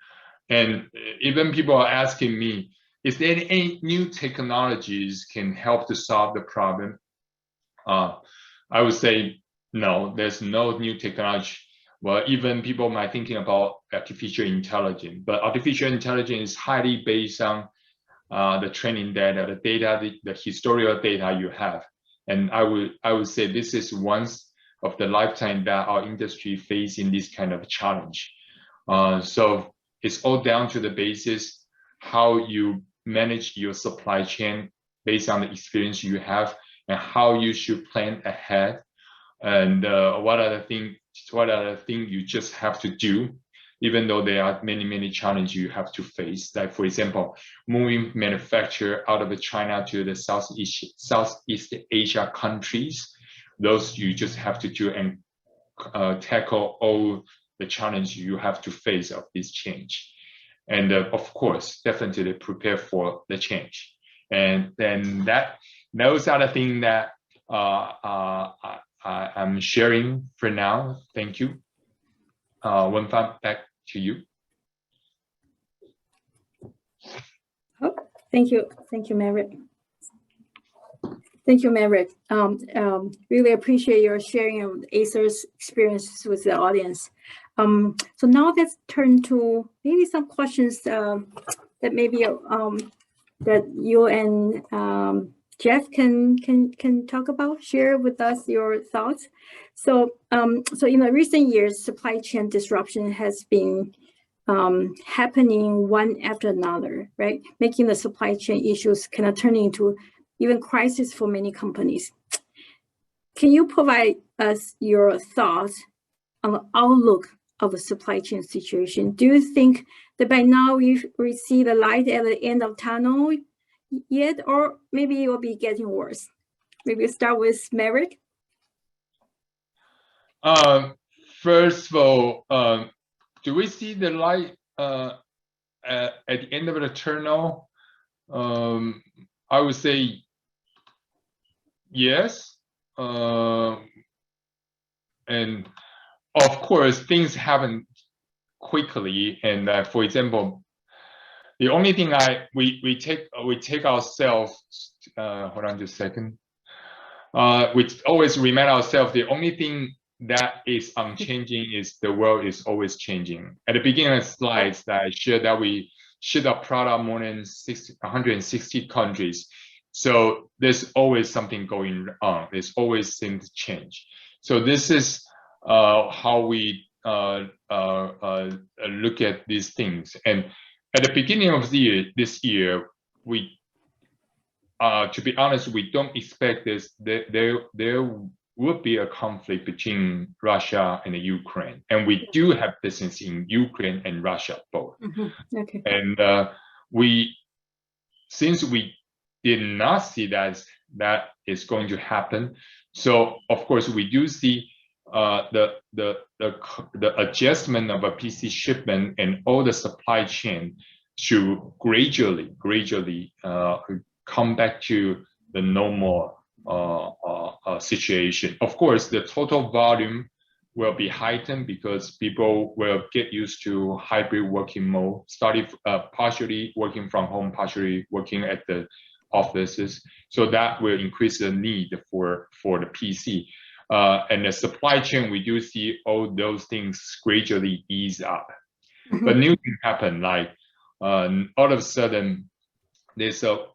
And even people are asking me, is there any new technologies can help to solve the problem? I would say no, there's no new technology. Well, even people might thinking about artificial intelligence, but artificial intelligence is highly based on the training data, the historical data you have. And I would say this is once of the lifetime that our industry facing this kind of challenge. So it's all down to the basis, how you manage your supply chain based on the experience you have, and how you should plan ahead, and what are the things you just have to do, even though there are many challenges you have to face. Like for example, moving manufacture out of China to the Southeast Asia countries, those you just have to do and tackle all the challenge you have to face of this change. And of course, definitely prepare for the change. And then those are the things that I'm sharing for now. Thank you. Wenfang, back to you. Oh, thank you, Maverick. Thank you, Maverick. Really appreciate your sharing of Acer's experiences with the audience. So now let's turn to maybe some questions that maybe that you and Jeff can talk about, share with us your thoughts. So so in the recent years, supply chain disruption has been happening one after another, right? Making the supply chain issues kind of turning into even crisis for many companies. Can you provide us your thoughts on the outlook of the supply chain situation? Do you think that by now we see the light at the end of tunnel yet, or maybe it will be getting worse? Maybe start with Maverick. First of all, do we see the light at the end of the tunnel? I would say yes. And of course, things happen quickly. And for example, the only thing we take ourselves. Hold on just a second. We always remind ourselves the only thing that is unchanging is the world is always changing. At the beginning of the slides that I shared that we ship our product more than 160 countries. So there's always something going on. There's always things to change. So this is how we look at these things. And at the beginning of the year, this year, we, to be honest, we don't expect this. There would be a conflict between Russia and Ukraine, and we do have business in Ukraine and Russia both. Okay. And since we did not see that is going to happen, so of course we do see the adjustment of a PC shipment and all the supply chain should gradually come back to the normal situation. Of course, the total volume will be heightened because people will get used to hybrid working mode, starting partially working from home, partially working at the offices. So that will increase the need for the PC. And the supply chain, we do see all those things gradually ease up. But new things happen, like all of a sudden, there's a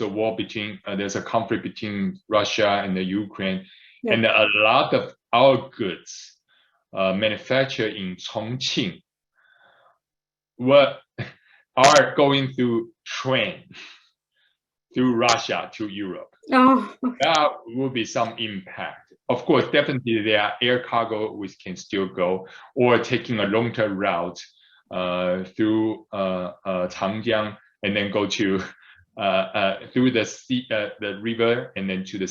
war between there's a conflict between Russia and the Ukraine, and a lot of our goods manufactured in Chongqing are going through train through Russia to Europe. Oh. That will be some impact. Of course, definitely there are air cargo which can still go, or taking a long-term route through Changjiang and then go to through the sea, the river, and then to the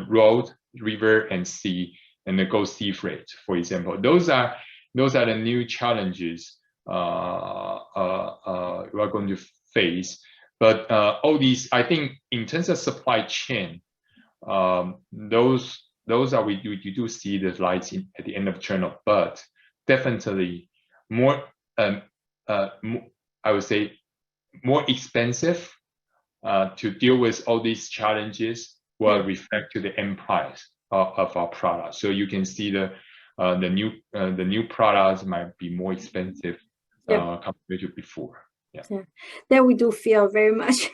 road, river, and sea, and then go sea freight, for example. Those are the new challenges we are going to face. But all these, I think, in terms of supply chain, those are you do see the lights at the end of the tunnel. But definitely more, I would say, more expensive to deal with all these challenges will reflect to the end price of our product. So you can see the new products might be more expensive compared to before. Yeah, that we do feel very much,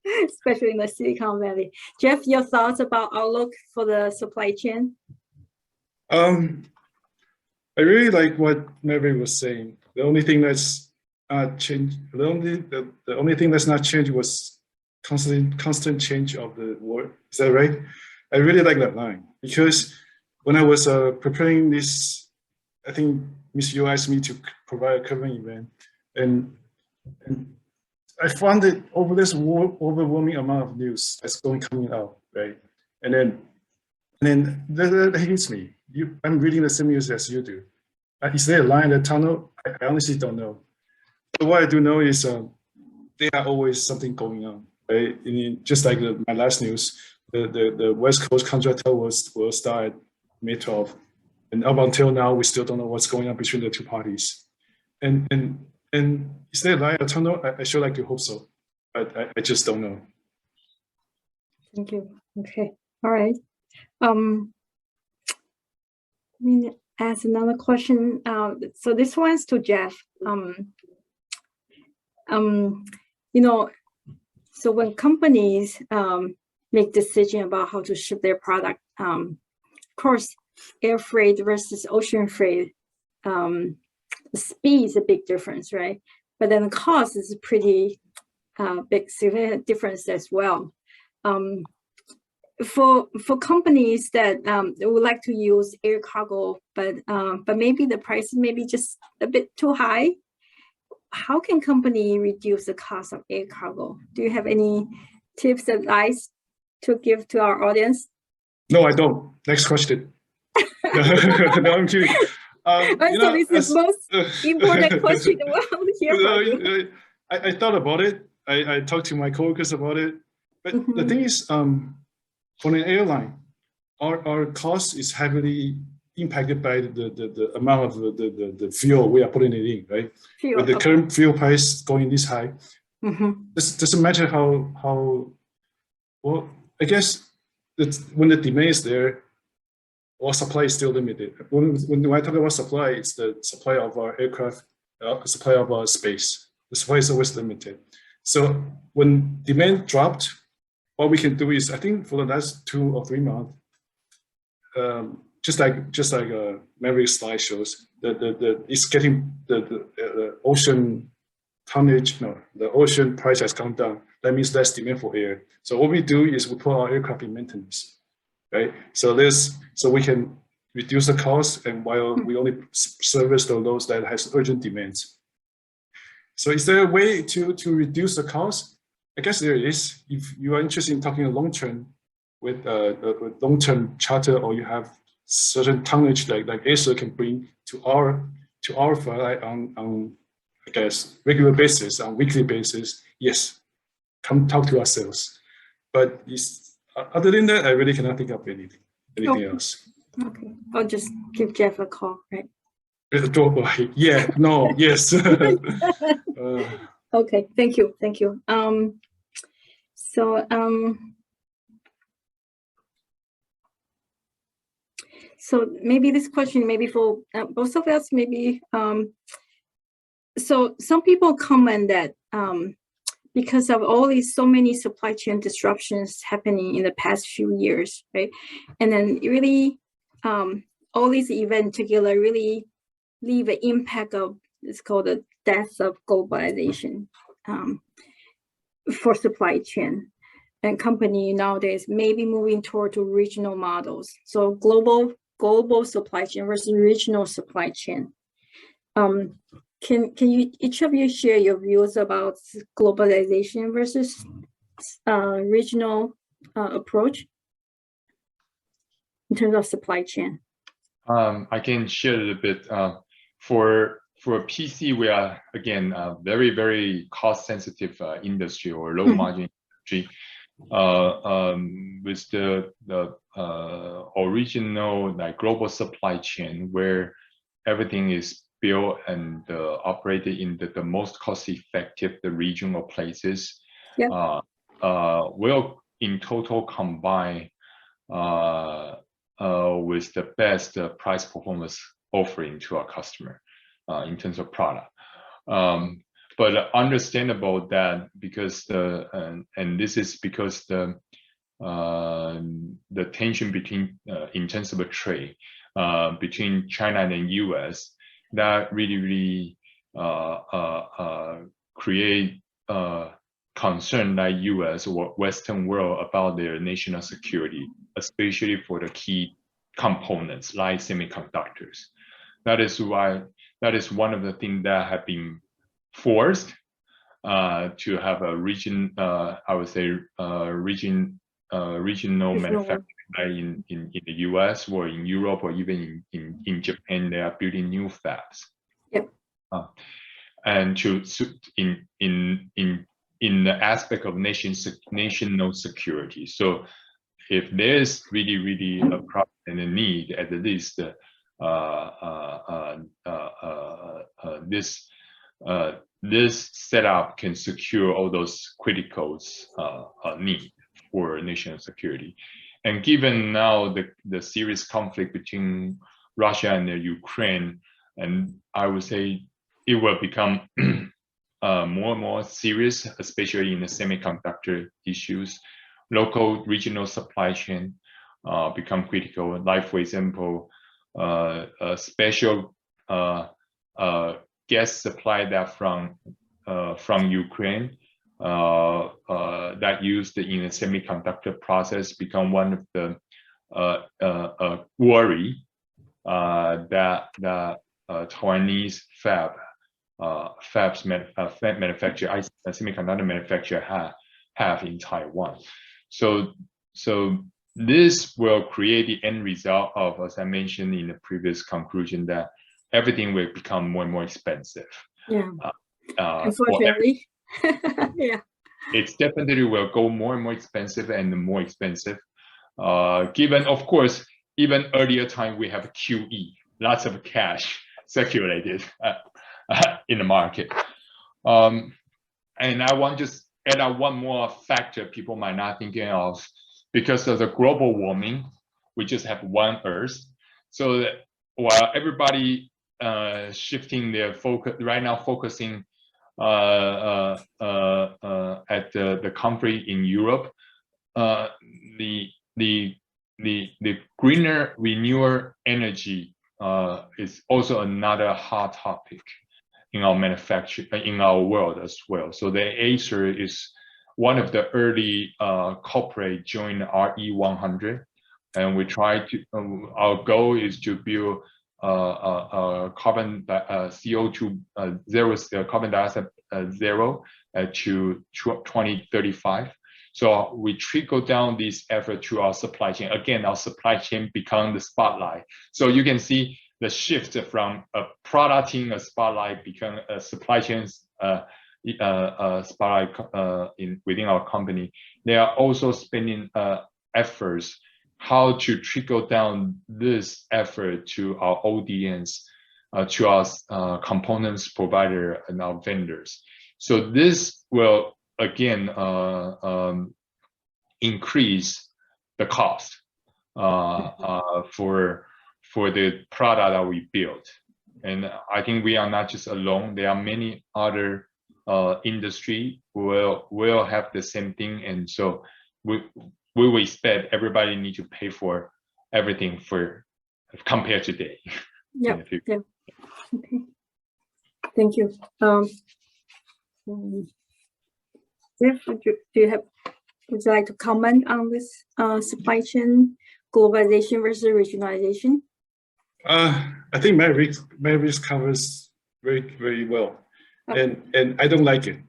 especially in the Silicon Valley. Jeff, your thoughts about outlook for the supply chain? I really like what Maverick was saying. The only thing that's changed, the only thing that's not changed was constant change of the world. Is that right? I really like that line, because when I was preparing this, I think Ms. Yu asked me to provide a covering event, and I found it over this overwhelming amount of news that's coming out, right? And then And then that hits me. I'm reading the same news as you do. Is there a line in the tunnel? I honestly don't know. But what I do know is there are always something going on, right? I mean, just like my last news, the West Coast contractor will start May 12th. And up until now, we still don't know what's going on between the two parties. And is there a line in the tunnel? I sure like to hope so, but I just don't know. Thank you. Okay. All right. Let me ask another question. So this one's to Jeff. You know, so when companies make decision about how to ship their product, of course, air freight versus ocean freight, the speed is a big difference, right? But then the cost is a pretty big significant difference as well. For companies that would like to use air cargo, but maybe the price may be just a bit too high, how can company reduce the cost of air cargo? Do you have any tips, advice to give to our audience? No, I don't. Next question. No, I'm kidding. So this is the most important question we'll hear from you. I thought about it. I talked to my coworkers about it. But the thing is, for an airline, our cost is heavily impacted by the amount of the fuel we are putting it in, right? With the current fuel price going this high, it doesn't matter how well. I guess when the demand is there, our supply is still limited. When I talk about supply, it's the supply of our aircraft, supply of our space. The supply is always limited. So when demand dropped, what we can do is, I think for the last 2 or 3 months, just like Maverick slide shows, it's getting the ocean tonnage. No, the ocean price has come down. That means less demand for air. So what we do is we put our aircraft in maintenance, right? So we can reduce the cost, and while we only service the loads that has urgent demands. So is there a way to reduce the cost? I guess there is. If you are interested in talking long-term with long-term charter, or you have certain tonnage like Acer can bring to our flight on I guess regular basis, on weekly basis, yes, come talk to ourselves. But other than that, I really cannot think of anything else. Okay, I'll just give Jeff a call, right? Yeah, no, yes. Okay, thank you. So maybe this question, maybe for both of us, maybe. So some people comment that because of all these so many supply chain disruptions happening in the past few years, right? And then really, all these events together really leave an impact of, it's called the death of globalization for supply chain. And company nowadays may be moving toward to regional models. So global supply chain versus regional supply chain. Can you each of you share your views about globalization versus regional approach in terms of supply chain? I can share a little bit. For PC, we are again very, very cost sensitive industry, or low margin industry. With the original like global supply chain, where everything is built and operated in the most cost effective regional places, will in total combine with the best price performance offering to our customer in terms of product. But understandable that because and this is because the tension between in terms of a trade between China and US, that really create concern like US or Western world about their national security, especially for the key components like semiconductors. That is one of the things that have been forced to have a region, I would say, region regional manufacturing in the US or in Europe or even in Japan. They are building new fabs. Yep. And to in the aspect of national security. So if there's really a problem and a need, at least this setup can secure all those critical needs for national security. And given now the serious conflict between Russia and Ukraine, and I would say it will become more and more serious, especially in the semiconductor issues. Local regional supply chain become critical. Like, for example, a special gas supply that from Ukraine that used in the semiconductor process become one of the worry that Taiwanese semiconductor manufacturer have in Taiwan. So this will create the end result of, as I mentioned in the previous conclusion, that everything will become more and more expensive. Yeah. Unfortunately. Yeah. It's definitely will go more and more expensive and more expensive. Given, of course, even earlier time we have QE, lots of cash circulated in the market. And I want to just add out one more factor people might not think of. Because of the global warming, we just have one Earth. So that while everybody shifting their focus right now, focusing at the conflict in Europe, the greener renewable energy is also another hot topic in our in our world as well. So the Acer is one of the early corporate joined RE100, and we try to. Our goal is to build carbon CO2 carbon dioxide zero to 2035. So we trickle down this effort to our supply chain. Again, our supply chain become the spotlight. So you can see the shift from a product team, a spotlight, become a supply chains spotlight within our company. They are also spending efforts how to trickle down this effort to our audience, to our components provider and our vendors. So this will again increase the cost for the product that we build. And I think we are not just alone. There are many other industry will have the same thing, and so we will expect everybody need to pay for everything for compared to today. Yeah. Yeah. Okay. Thank you. Jeff, would you like to comment on this supply chain globalization versus regionalization? I think Maverick covers very well. Okay. And I don't like it.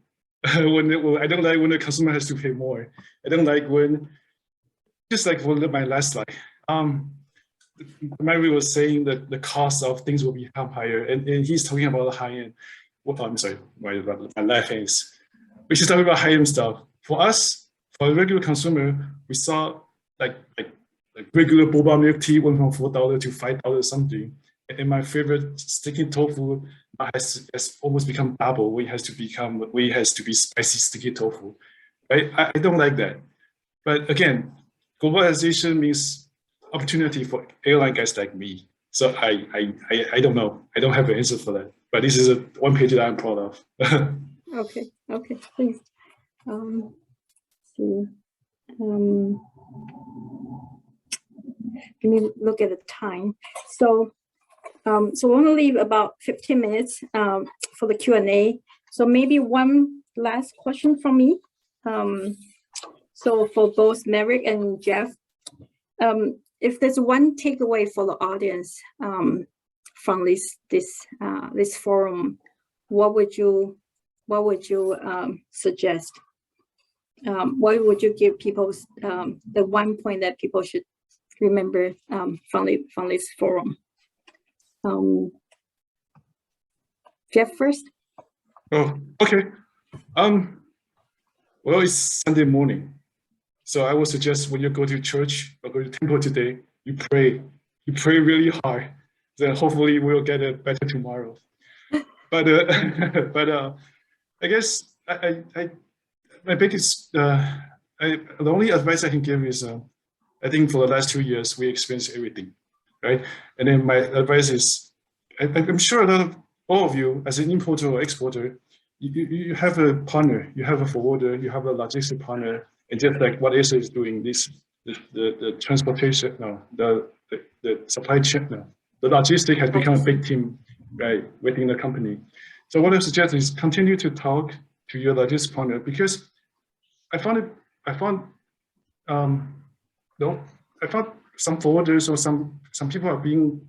I don't like when the consumer has to pay more. I don't like when, just like for my last slide, Maverick was saying that the cost of things will become higher, and he's talking about the high end. Well, I'm sorry, my left hand is. Which is talking about high end stuff. For us, for a regular consumer, we saw like regular boba milk tea went from $4 to $5 something. And my favorite sticky tofu has almost become double. It has to be spicy sticky tofu, right? I don't like that. But again, globalization means opportunity for airline guys like me. So I don't know. I don't have an answer for that. But this is one page that I'm proud of. Okay, please. Let me look at the time. So we're going to leave about 15 minutes for the Q&A. So maybe one last question from me. So for both Maverick and Jeff, if there's one takeaway for the audience from this forum, what would you suggest? what would you give people the one point that people should remember from this forum? Jeff first. Oh, okay. Well, it's Sunday morning, so I would suggest when you go to church or go to temple today, you pray really hard. Then hopefully we'll get it better tomorrow. But I guess my biggest the only advice I can give is I think for the last 2 years we experienced everything, right? And then my advice is I'm sure all of you as an importer or exporter, you have a partner, you have a forwarder, you have a logistic partner, and just like what Acer is doing, the transportation, the supply chain, the logistic has become a big team, right, within the company. So what I suggest is continue to talk to your logistic partner, because I found some forwarders or some people are being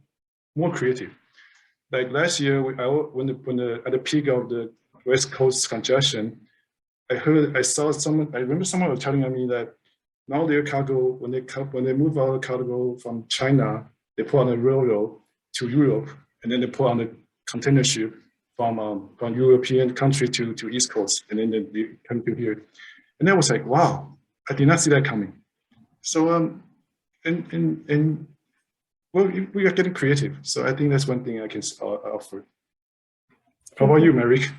more creative. Like last year, when at the peak of the West Coast congestion, I remember someone was telling me that now their cargo, when they move out of cargo from China, they put on a railroad to Europe, and then they put on a container ship from European country to East Coast, and then they come to here. And I was like, wow, I did not see that coming. So well, we are getting creative. So I think that's one thing I can offer. How about you, Maverick?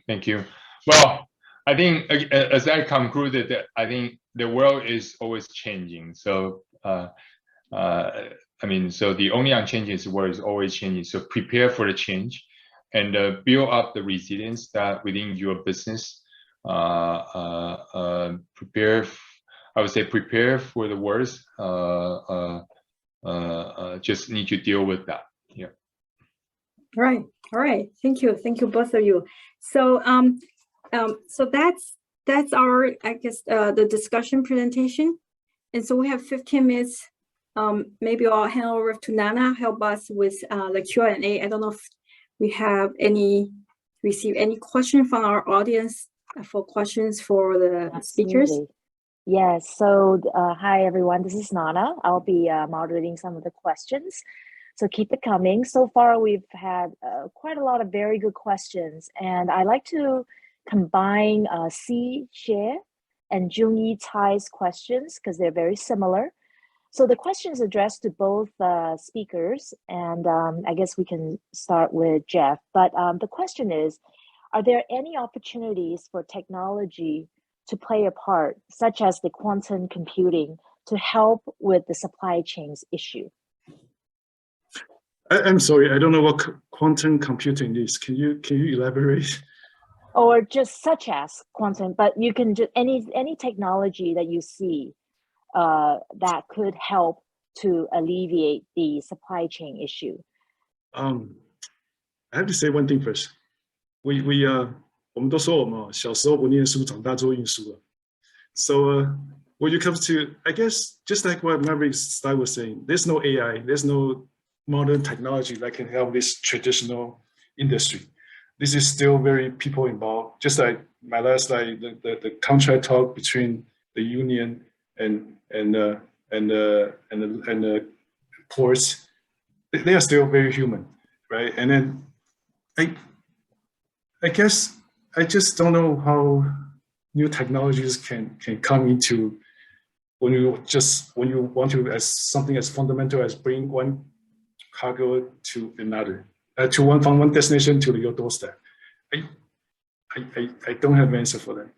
Thank you. Well, I think as I concluded, I think the world is always changing. So I mean, so the only unchanging is the world is always changing. So prepare for the change and build up the resilience that within your business. Prepare. I would say prepare for the worst. Just need to deal with that. Yeah. All right. Thank you, both of you. So so that's our, I guess, the discussion presentation, and so we have 15 minutes. Maybe I'll hand over to Nana, help us with the Q&A. I don't know if we have received any question from our audience for questions for the speakers. Absolutely. Yes, so hi everyone, this is Nana. I'll be moderating some of the questions, so keep it coming. So far we've had quite a lot of very good questions, and I like to combine Si Xie and Jungyi Cai's questions because they're very similar. So the question is addressed to both speakers, and I guess we can start with Jeff. But the question is, are there any opportunities for technology to play a part, such as the quantum computing, to help with the supply chains issue? I'm sorry, I don't know what quantum computing is. Can you elaborate? Or just such as quantum, but you can just any technology that you see that could help to alleviate the supply chain issue. I have to say one thing first. 我们都说我们小时候不念书，长大做运输了。So when it comes to, I guess, just like what Maverick Style was saying, there's no AI, there's no modern technology that can help this traditional industry. This is still very people involved. Just like my last slide, the contract talk between the union and the ports, they are still very human, right? And then I guess I just don't know how new technologies can come into when you want to, as something as fundamental as bring one cargo to another, from one destination to your doorstep. I don't have an answer for that.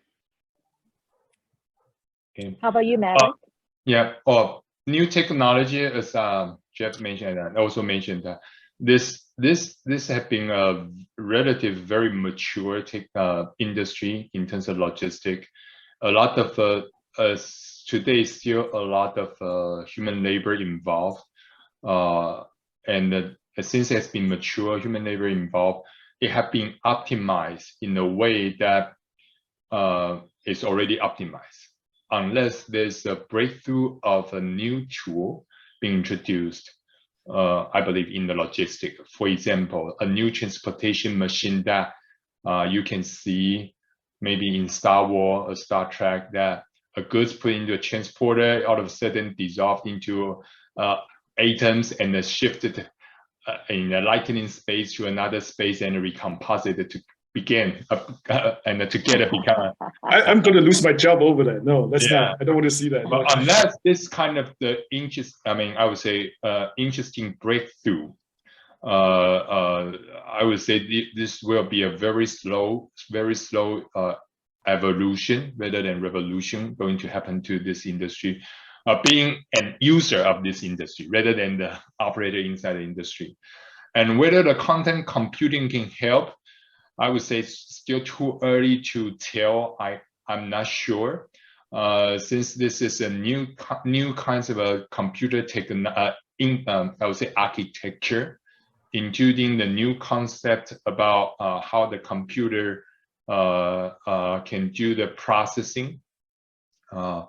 Okay. How about you, Maverick? Yeah. New technology, as Jeff mentioned and also mentioned that this has been a relative very mature industry in terms of logistics. A lot of today still a lot of human labor involved, and since it has been mature human labor involved, it has been optimized in a way that is already optimized. Unless there's a breakthrough of a new tool being introduced, I believe in the logistics. For example, a new transportation machine that you can see maybe in Star Wars or Star Trek, that a goods put into a transporter all of a sudden dissolved into atoms and then shifted in a lightning space to another space and recomposited to begin and together become. I'm going to lose my job over that. No, that's not. I don't want to see that. But unless this kind of the I would say interesting breakthrough. I would say this will be a very slow evolution rather than revolution going to happen to this industry. Being an user of this industry rather than the operator inside the industry. And whether the content computing can help, I would say it's still too early to tell. I'm not sure. Since this is a new kinds of a computer I would say architecture, including the new concept about how the computer can do the processing to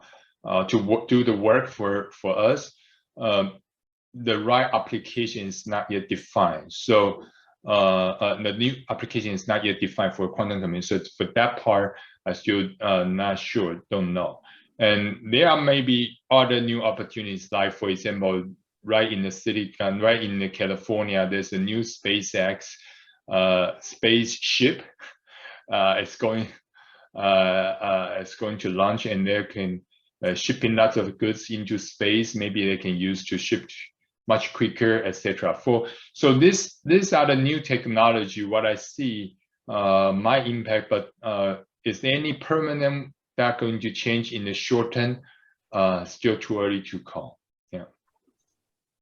do the work for us. The right application is not yet defined. So the new application is not yet defined for quantum computing. So for that part, I still not sure, don't know. And there are maybe other new opportunities, like for example, right in the California, there's a new SpaceX spaceship. It's going to launch, and they can shipping lots of goods into space. Maybe they can use to ship much quicker, etc. So these are the new technology. What I see my impact, but is there any permanent that going to change in the short term? Still too early to call. Yeah.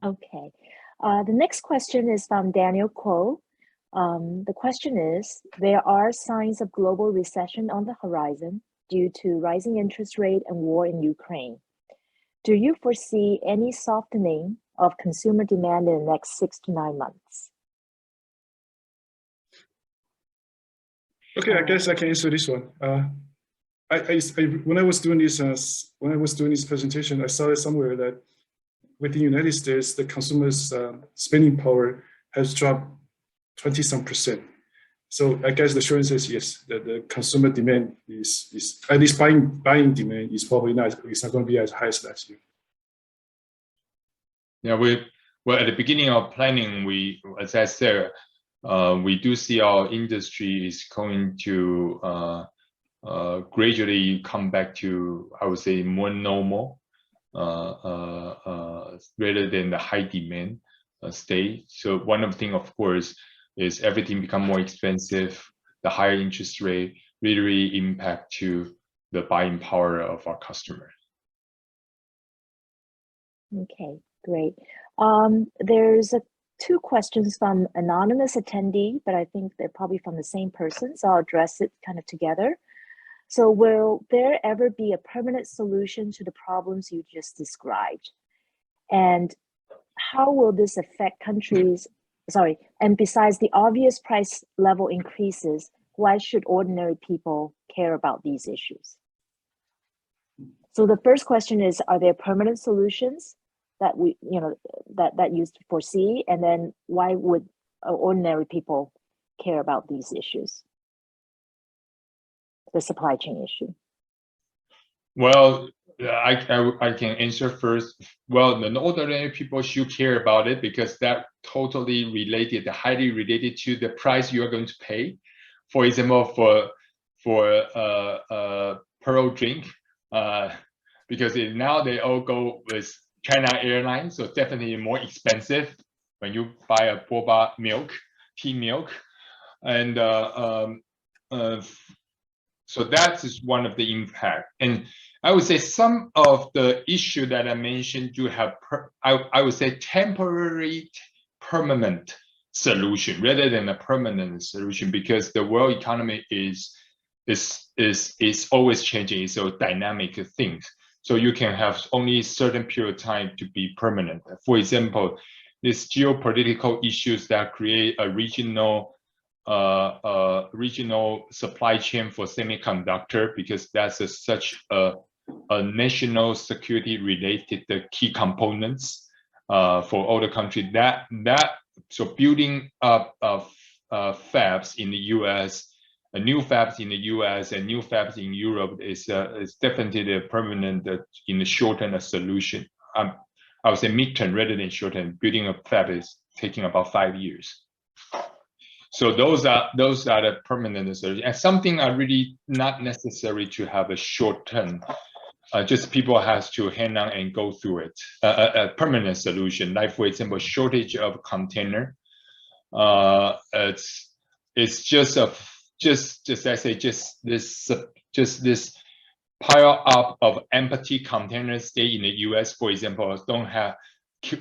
Okay. The next question is from Daniel Kuo. The question is, there are signs of global recession on the horizon due to rising interest rate and war in Ukraine. Do you foresee any softening of consumer demand in the next 6 to 9 months? Okay, I guess I can answer this one. When I was doing this presentation, I saw it somewhere that within the United States, the consumers' spending power has dropped 20-some%. So I guess the short answer is yes. The consumer demand is at least buying demand is probably not. It's not going to be as high as last year. Yeah, well at the beginning of planning, as I said, we do see our industry is going to gradually come back to, I would say, more normal rather than the high demand state. So one of the things, of course, is everything become more expensive. The higher interest rate really impact to the buying power of our customers. Okay, great. There's two questions from anonymous attendee, but I think they're probably from the same person, so I'll address it kind of together. So will there ever be a permanent solution to the problems you just described? And how will this affect countries? And besides the obvious price level increases, why should ordinary people care about these issues? So the first question is, are there permanent solutions that that you foresee? And then why would ordinary people care about these issues? The supply chain issue. Well, I can answer first. Well, the ordinary people should care about it because that totally related, highly related to the price you are going to pay. For example, for pearl drink, because now they all go with China Airlines, so definitely more expensive when you buy a boba milk, tea milk, and so that is one of the impact. And I would say some of the issue that I mentioned do have, I would say, temporary, permanent solution rather than a permanent solution, because the world economy is always changing. It's a dynamic thing. So you can have only a certain period of time to be permanent. For example, these geopolitical issues that create a regional supply chain for semiconductor, because that's such a national security related key components for all the country. So building up fabs in the U.S. new fabs in the US and new fabs in Europe is definitely a permanent in the short term a solution. I would say mid-term rather than short-term. Building a fab is taking about 5 years. So those are the permanent solutions. And something are really not necessary to have a short-term. Just people has to hang on and go through it. A permanent solution, like for example, shortage of container. It's just this pile up of empty containers stay in the US, for example,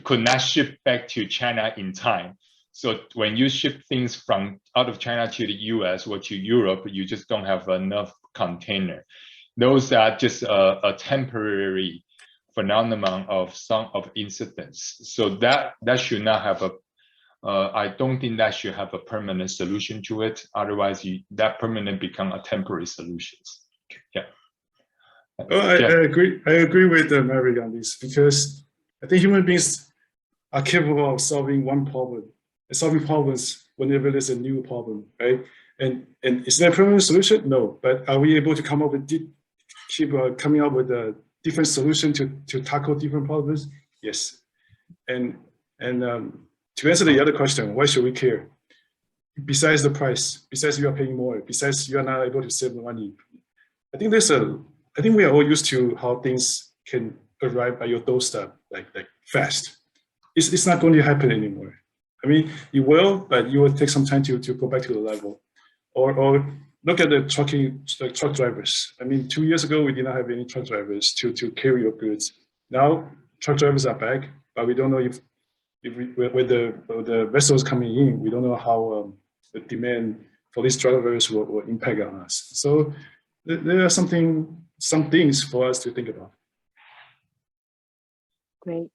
could not ship back to China in time. So when you ship things from out of China to the US or to Europe, you just don't have enough container. Those are just a temporary phenomenon of some of incidents. So that should not have a I don't think that should have a permanent solution to it. Otherwise, that permanent become a temporary solutions. Yeah. Oh, I agree. I agree with Maverick on this, because I think human beings are capable of solving one problem, and solving problems whenever there's a new problem, right? And is there a permanent solution? No. But are we able to come up with keep coming up with a different solution to tackle different problems? Yes. And to answer the other question, why should we care? Besides the price, besides you are paying more, besides you are not able to save money, I think we are all used to how things can arrive at your doorstep like fast. It's not going to happen anymore. I mean, you will, but you will take some time to go back to the level. Or look at the truck drivers. I mean, 2 years ago we did not have any truck drivers to carry your goods. Now truck drivers are back, but we don't know with the vessels coming in, we don't know how the demand for these drivers will impact on us. So there are some things for us to think about. Great.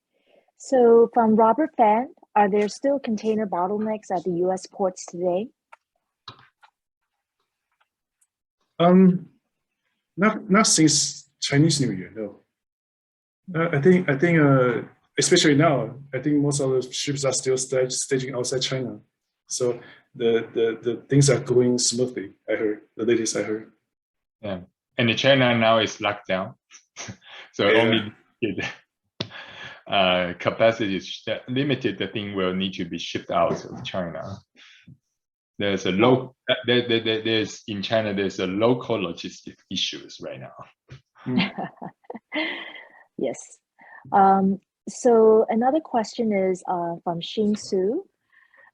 So from Robert Fan, are there still container bottlenecks at the US ports today? Not since Chinese New Year, no. I think especially now, I think most of the ships are still staging outside China. So the things are going smoothly, I heard, the latest I heard. Yeah, and the China now is locked down. So yeah. Only capacity is limited. The thing will need to be shipped out of China. There's in China, there's a local logistic issues right now. Yes. So another question is from Xin Su.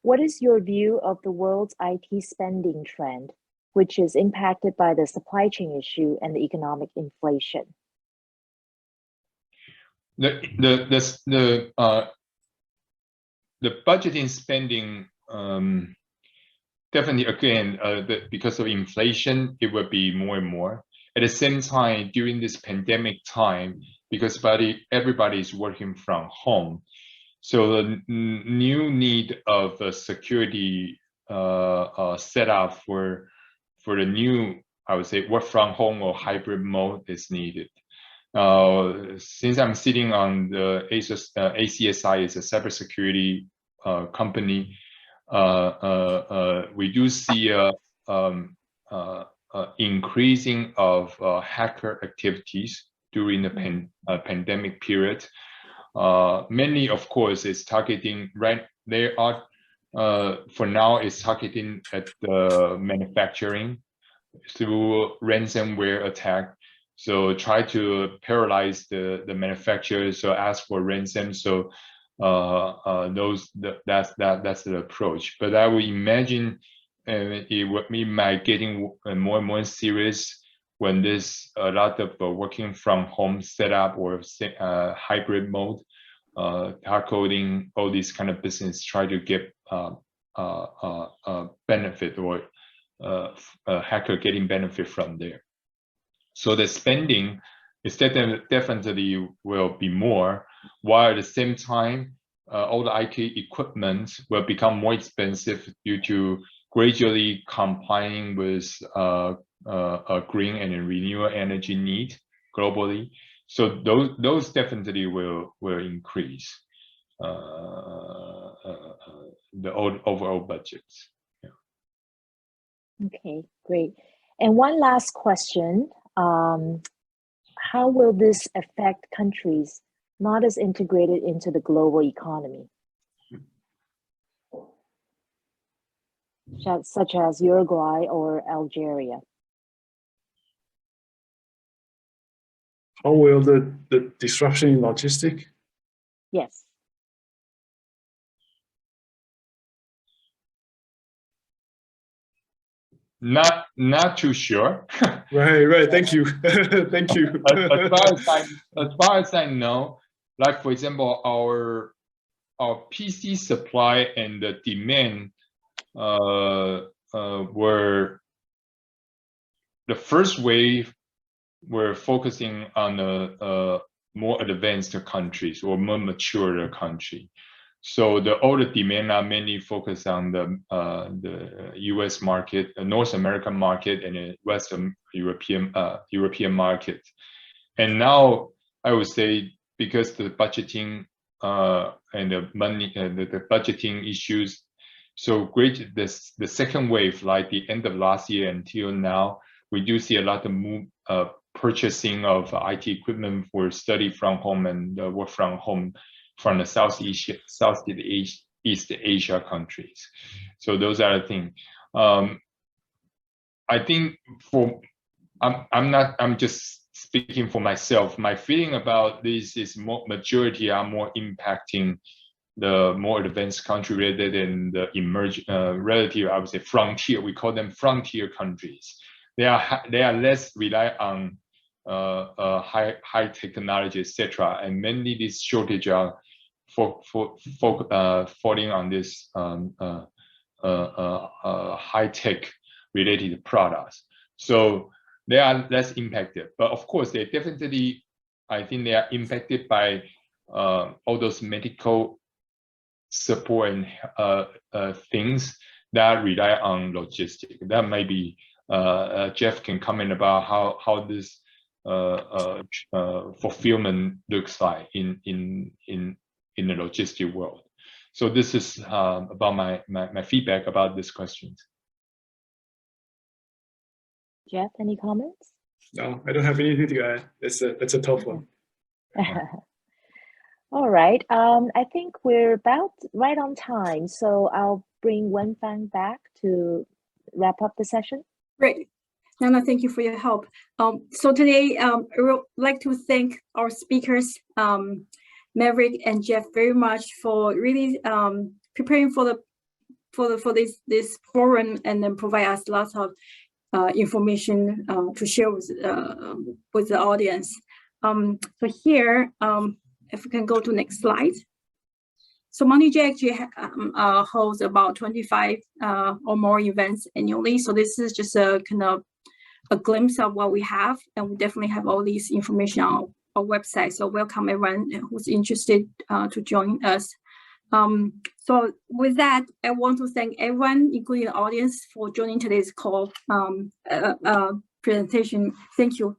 What is your view of the world's IT spending trend, which is impacted by the supply chain issue and the economic inflation? The budgeting spending definitely, again, because of inflation, it will be more and more. At the same time, during this pandemic time, because everybody is working from home, so the new need of a security setup for the new, I would say, work from home or hybrid mode is needed. Since I'm sitting on the Acer, ACSI is a cybersecurity company, we do see increasing of hacker activities during the pandemic period. Mainly, of course, is targeting, right? They are, for now, is targeting at the manufacturing through ransomware attack. So try to paralyze the manufacturers, so ask for ransom. So that's the approach. But I would imagine it might getting more and more serious when there's a lot of working from home setup or hybrid mode, tackling all these kind of business, try to get benefit or a hacker getting benefit from there. So the spending is definitely will be more, while at the same time, all the IT equipment will become more expensive due to gradually complying with a green and renewable energy need globally. So those definitely will increase the overall budgets. Yeah. Okay, great. And one last question. How will this affect countries not as integrated into the global economy, such as Uruguay or Algeria? How will the disruption in logistics? Yes. Not too sure. Right. Thank you. Thank you. As far as I know, like for example, our PC supply and the demand were the first wave. We're focusing on the more advanced countries or more mature country. So all the demand are mainly focused on the U.S. market, the North American market, and the Western European market. And now I would say because the budgeting and the money the budgeting issues, so great. The second wave, like the end of last year until now, we do see a lot of purchasing of IT equipment for study from home and work from home from the Southeast Asia countries. So those are the things. I think I'm just speaking for myself. My feeling about this is majority are more impacting the more advanced country rather than the relative, I would say, frontier. We call them frontier countries. They are less reliant on high technology, etc. And mainly this shortage are falling on this high tech related products. So they are less impacted. But of course, they definitely, I think they are impacted by all those medical support and things that rely on logistics. That might be Jeff can comment about how this fulfillment looks like in the logistic world. So this is about my feedback about this question. Jeff, any comments? No, I don't have anything to add. It's a tough one. All right. I think we're about right on time. So I'll bring Wenfang back to wrap up the session. Great. Nana, thank you for your help. So today, I would like to thank our speakers, Maverick and Jeff, very much for really preparing for this forum and then provide us lots of information to share with the audience. So here, if we can go to next slide. So Monte actually holds about 25 or more events annually. So this is just a kind of a glimpse of what we have, and we definitely have all these information on our website. So welcome everyone who's interested to join us. So with that, I want to thank everyone, including the audience, for joining today's call presentation. Thank you.